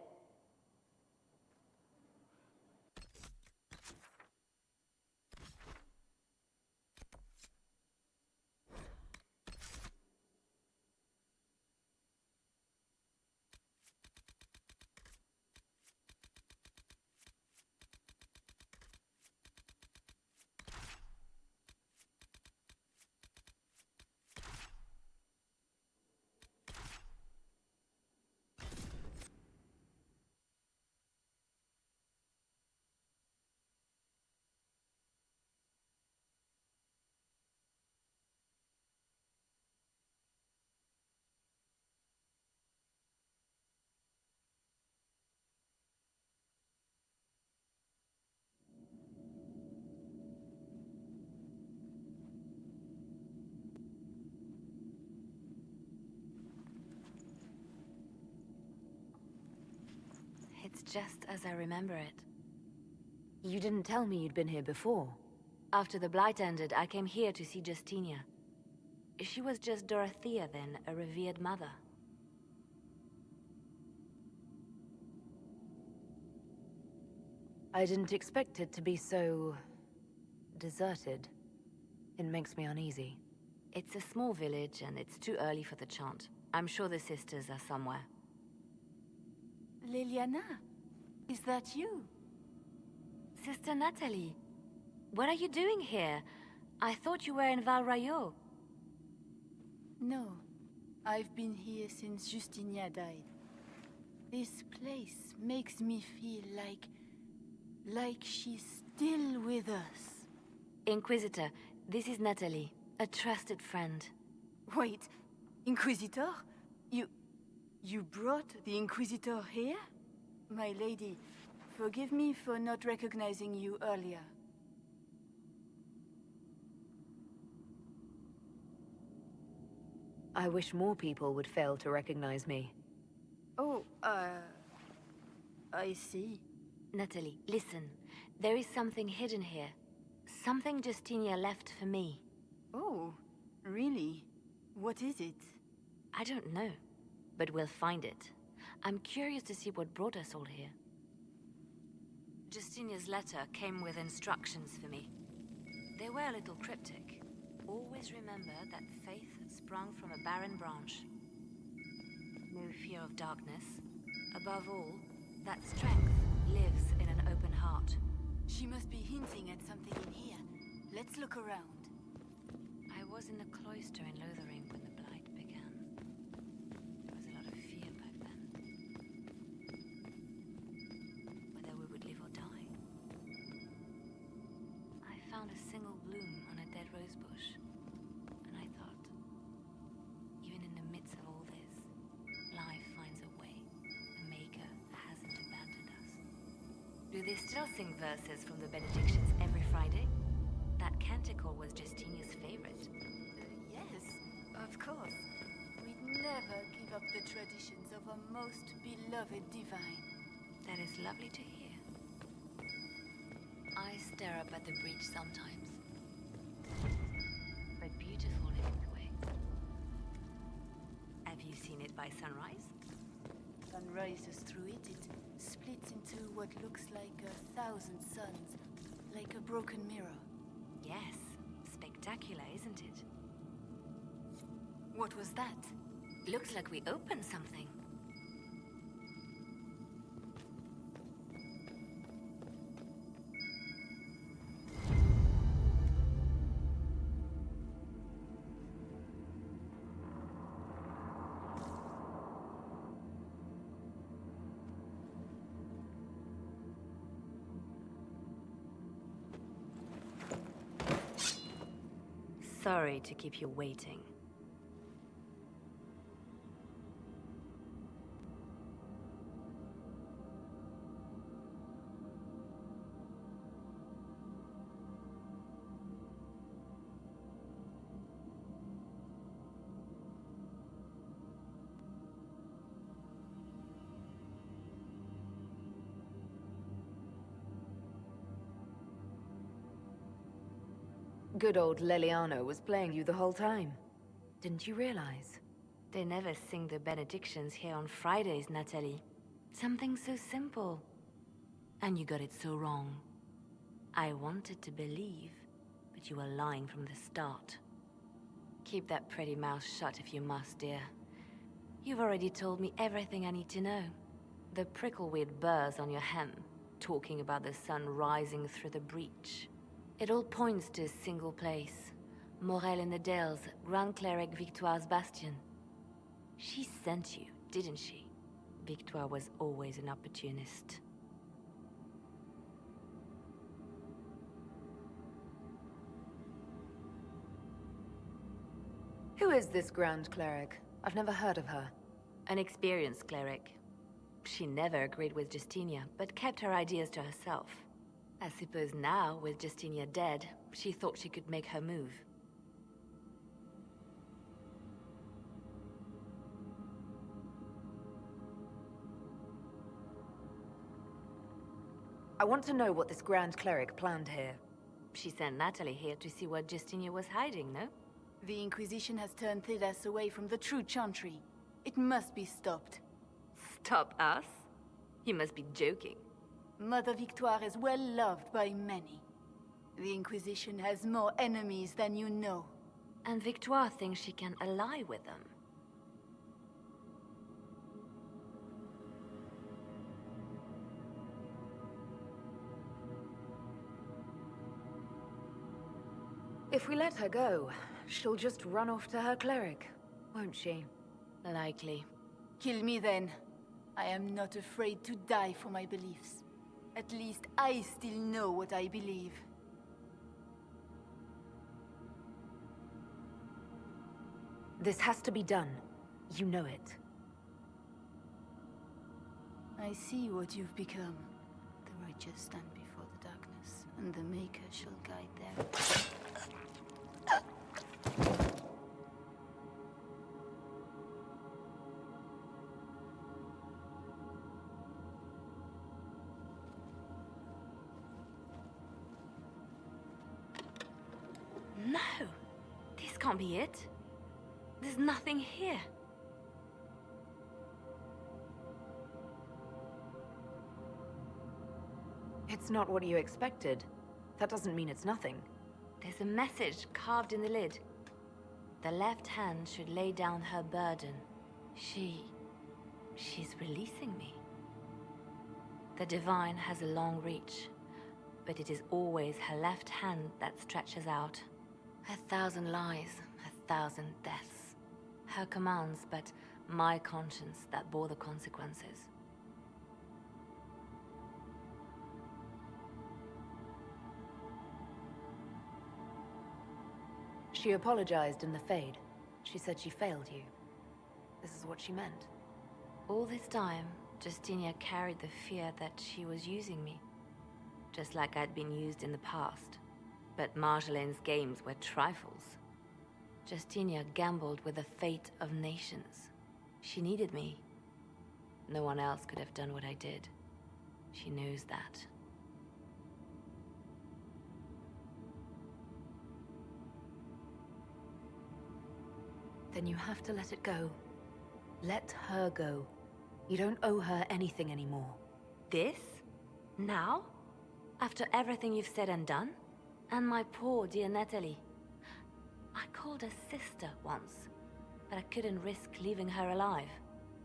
It's just as I remember it. You didn't tell me you'd been here before. After the Blight ended, I came here to see Justinia. She was just Dorothea then, a revered mother. I didn't expect it to be so... deserted. It makes me uneasy. It's a small village, and it's too early for the chant. I'm sure the sisters are somewhere. Liliana, is that you? Sister Natalie, what are you doing here? I thought you were in Val Rayo. No, I've been here since Justinia died. This place makes me feel like she's still with us. Inquisitor, this is Natalie, a trusted friend. Wait, Inquisitor? You brought the Inquisitor here? My lady, forgive me for not recognizing you earlier. I wish more people would fail to recognize me. Oh, I see. Natalie, listen. There is something hidden here. Something Justinia left for me. Oh, really? What is it? I don't know, but we'll find it. I'm curious to see what brought us all here. Justinia's letter came with instructions for me. They were a little cryptic. Always remember that faith sprung from a barren branch. No fear of darkness. Above all, that strength lives in an open heart. She must be hinting at something in here. Let's look around. I was in the cloister in Lothering when the Blight began. There was a lot of fear back then. Whether we would live or die. I found a single bloom on a dead rose bush. And I thought, even in the midst of all this, life finds a way. The Maker hasn't abandoned us. Do they still sing verses from the benedictions every Friday? That canticle was Justinia's favorite. Yes, of course. We'd never give up the traditions of our most beloved divine. That is lovely to hear. I stare up at the breach sometimes. But beautiful in its way. Have you seen it by sunrise? Sun rises through it. It splits into what looks like 1,000 suns, like a broken mirror. Yes, spectacular, isn't it? What was that? Looks like we opened something. Sorry to keep you waiting. Good old Leliano was playing you the whole time. Didn't you realize? They never sing the benedictions here on Fridays, Natalie. Something so simple. And you got it so wrong. I wanted to believe, but you were lying from the start. Keep that pretty mouth shut if you must, dear. You've already told me everything I need to know. The prickleweed burrs on your hem, talking about the sun rising through the breach. It all points to a single place. Morel in the Dales, Grand Cleric Victoire's bastion. She sent you, didn't she? Victoire was always an opportunist. Who is this Grand Cleric? I've never heard of her. An experienced cleric. She never agreed with Justinia, but kept her ideas to herself. I suppose now, with Justinia dead, she thought she could make her move. I want to know what this Grand Cleric planned here. She sent Natalie here to see what Justinia was hiding, no? The Inquisition has turned Thidas away from the true Chantry. It must be stopped. Stop us? You must be joking. Mother Victoire is well loved by many. The Inquisition has more enemies than you know. And Victoire thinks she can ally with them. If we let her go, she'll just run off to her cleric, won't she? Likely. Kill me then. I am not afraid to die for my beliefs. At least I still know what I believe. This has to be done. You know it. I see what you've become. The righteous stand before the darkness, and the Maker shall guide them. No! This can't be it. There's nothing here. It's not what you expected. That doesn't mean it's nothing. There's a message carved in the lid. The left hand should lay down her burden. She's releasing me. The divine has a long reach, but it is always her left hand that stretches out. 1,000 lies, 1,000 deaths. Her commands, but my conscience that bore the consequences. She apologized in the Fade. She said she failed you. This is what she meant. All this time, Justinia carried the fear that she was using me. Just like I'd been used in the past. But Marjolaine's games were trifles. Justinia gambled with the fate of nations. She needed me. No one else could have done what I did. She knows that. Then you have to let it go. Let her go. You don't owe her anything anymore. This? Now? After everything you've said and done? And my poor dear Natalie. I called her sister once, but I couldn't risk leaving her alive.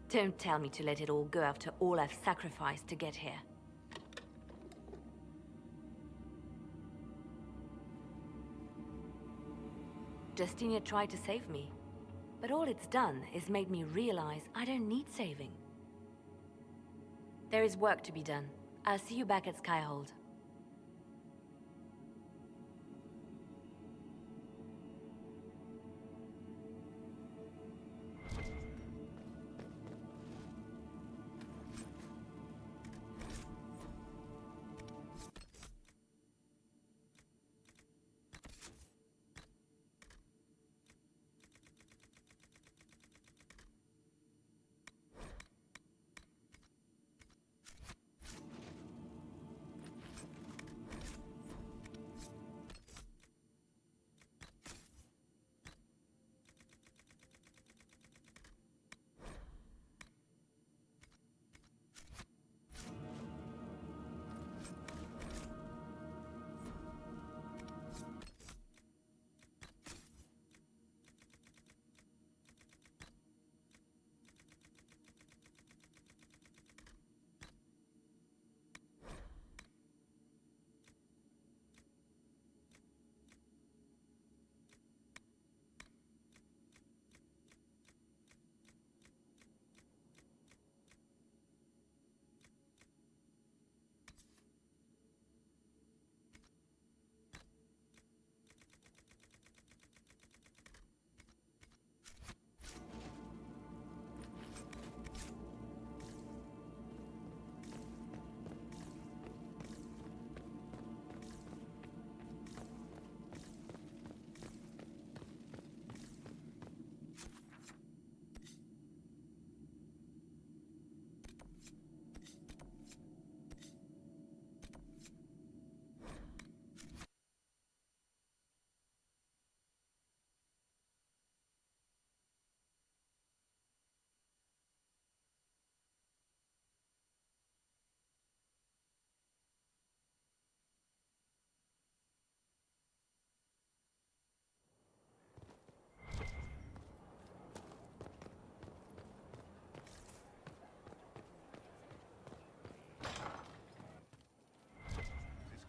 Don't tell me to let it all go after all I've sacrificed to get here. Justinia tried to save me, but all it's done is made me realize I don't need saving. There is work to be done. I'll see you back at Skyhold.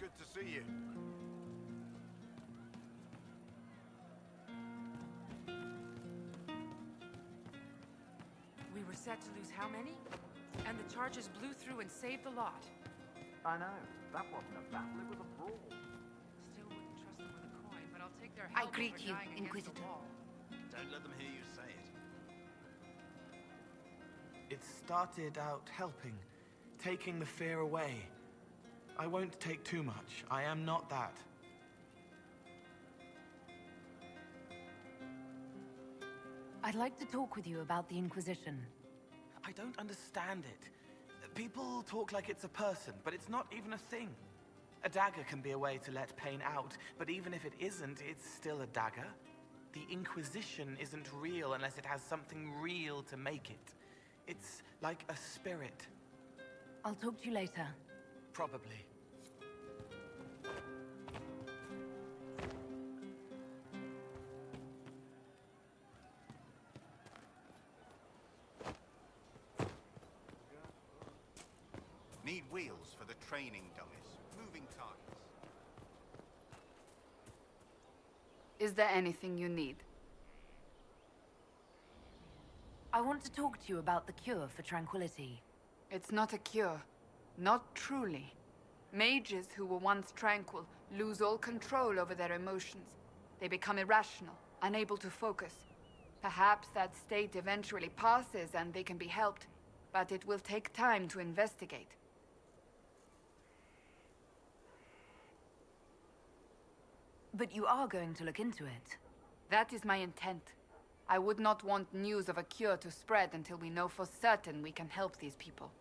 Good to see you. set to lose how many? And the charges blew through and saved the lot. I know. That wasn't a battle, it was a brawl. Still wouldn't trust them with a coin, but I'll take their I help greet over you, dying against Inquisitor. the wall. Don't let them hear you say it. It started out helping, taking the fear away. I won't take too much. I am not that. I'd like to talk with you about the Inquisition. I don't understand it. People talk like it's a person, but it's not even a thing. A dagger can be a way to let pain out, but even if it isn't, it's still a dagger. The Inquisition isn't real unless it has something real to make it. It's like a spirit. I'll talk to you later. Probably. Need wheels for the training dummies. Moving targets. Is there anything you need? I want to talk to you about the cure for tranquility. It's not a cure. Not truly. Mages who were once tranquil lose all control over their emotions. They become irrational, unable to focus. Perhaps that state eventually passes and they can be helped, but it will take time to investigate. But you are going to look into it. That is my intent. I would not want news of a cure to spread until we know for certain we can help these people.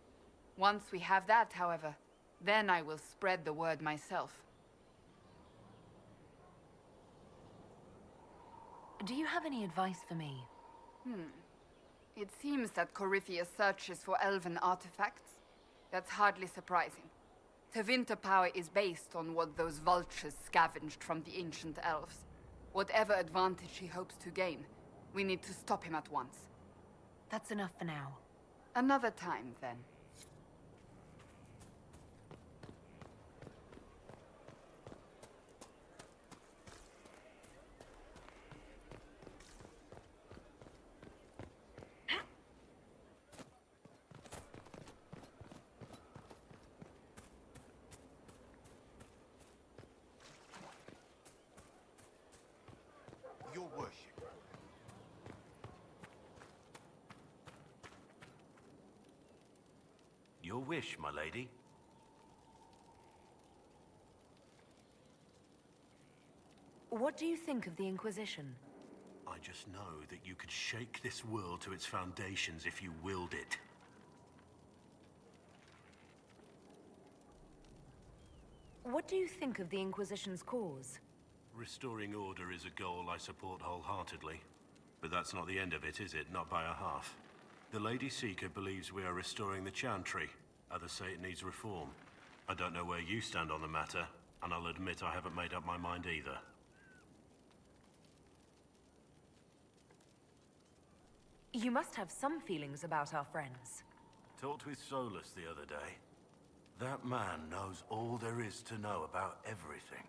Once we have that, however, then I will spread the word myself. Do you have any advice for me? It seems that Corypheus searches for elven artifacts. That's hardly surprising. Tevinter power is based on what those vultures scavenged from the ancient elves. Whatever advantage he hopes to gain, we need to stop him at once. That's enough for now. Another time, then. Your worship. Your wish, my lady. What do you think of the Inquisition? I just know that you could shake this world to its foundations if you willed it. What do you think of the Inquisition's cause? Restoring order is a goal I support wholeheartedly. But that's not the end of it, is it? Not by a half. The Lady Seeker believes we are restoring the Chantry. Others say it needs reform. I don't know where you stand on the matter, and I'll admit I haven't made up my mind either. You must have some feelings about our friends. Talked with Solus the other day. That man knows all there is to know about everything.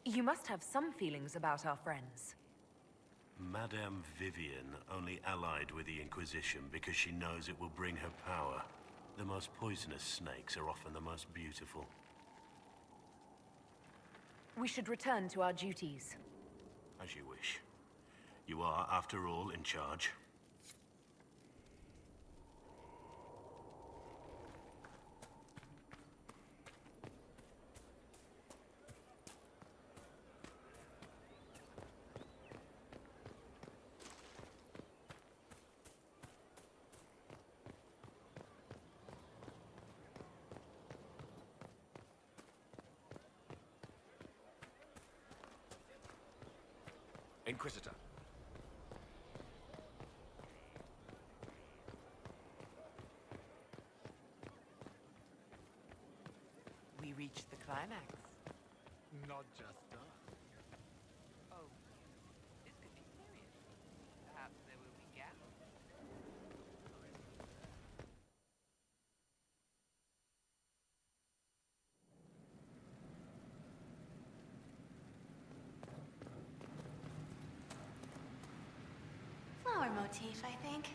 You must have some feelings about our friends. Madame Vivian only allied with the Inquisition because she knows it will bring her power. The most poisonous snakes are often the most beautiful. We should return to our duties. As you wish. You are, after all, in charge. Inquisitor. We reached the climax. Not just us. Oh, this could be serious. Perhaps there will be gaps. motif, I think.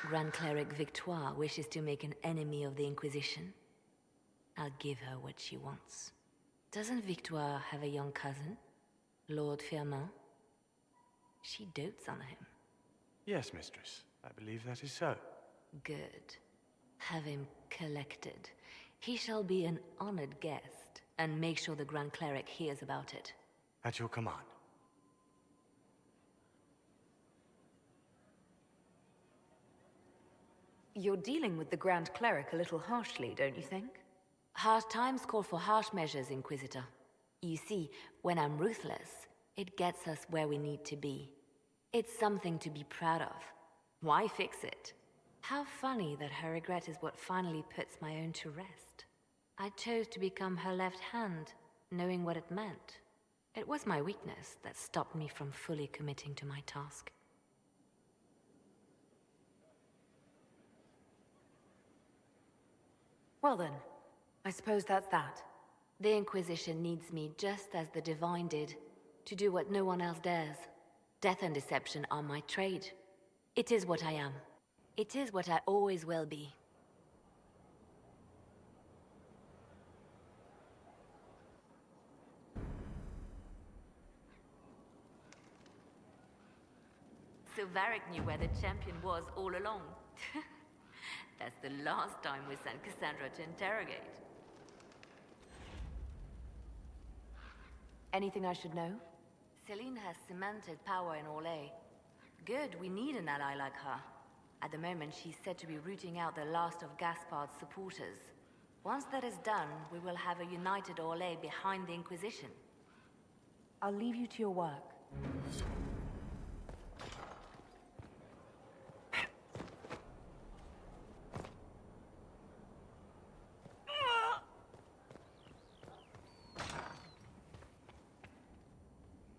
Grand Cleric Victoire wishes to make an enemy of the Inquisition. I'll give her what she wants. Doesn't Victoire have a young cousin? Lord Firmin? She dotes on him. Yes, mistress. I believe that is so. Good. Have him collected. He shall be an honored guest, and make sure the Grand Cleric hears about it. At your command. You're dealing with the Grand Cleric a little harshly, don't you think? Harsh times call for harsh measures, Inquisitor. You see, when I'm ruthless, it gets us where we need to be. It's something to be proud of. Why fix it? How funny that her regret is what finally puts my own to rest. I chose to become her left hand, knowing what it meant. It was my weakness that stopped me from fully committing to my task. Well then, I suppose that's that. The Inquisition needs me just as the Divine did, to do what no one else dares. Death and deception are my trade. It is what I am. It is what I always will be. So Varric knew where the champion was all along. That's the last time we sent Cassandra to interrogate. Anything I should know? Celine has cemented power in Orlais. Good, we need an ally like her. At the moment, she's said to be rooting out the last of Gaspard's supporters. Once that is done, we will have a united Orlais behind the Inquisition. I'll leave you to your work.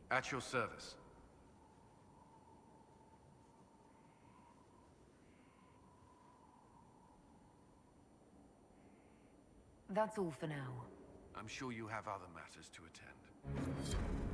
At your service. That's all for now. I'm sure you have other matters to attend.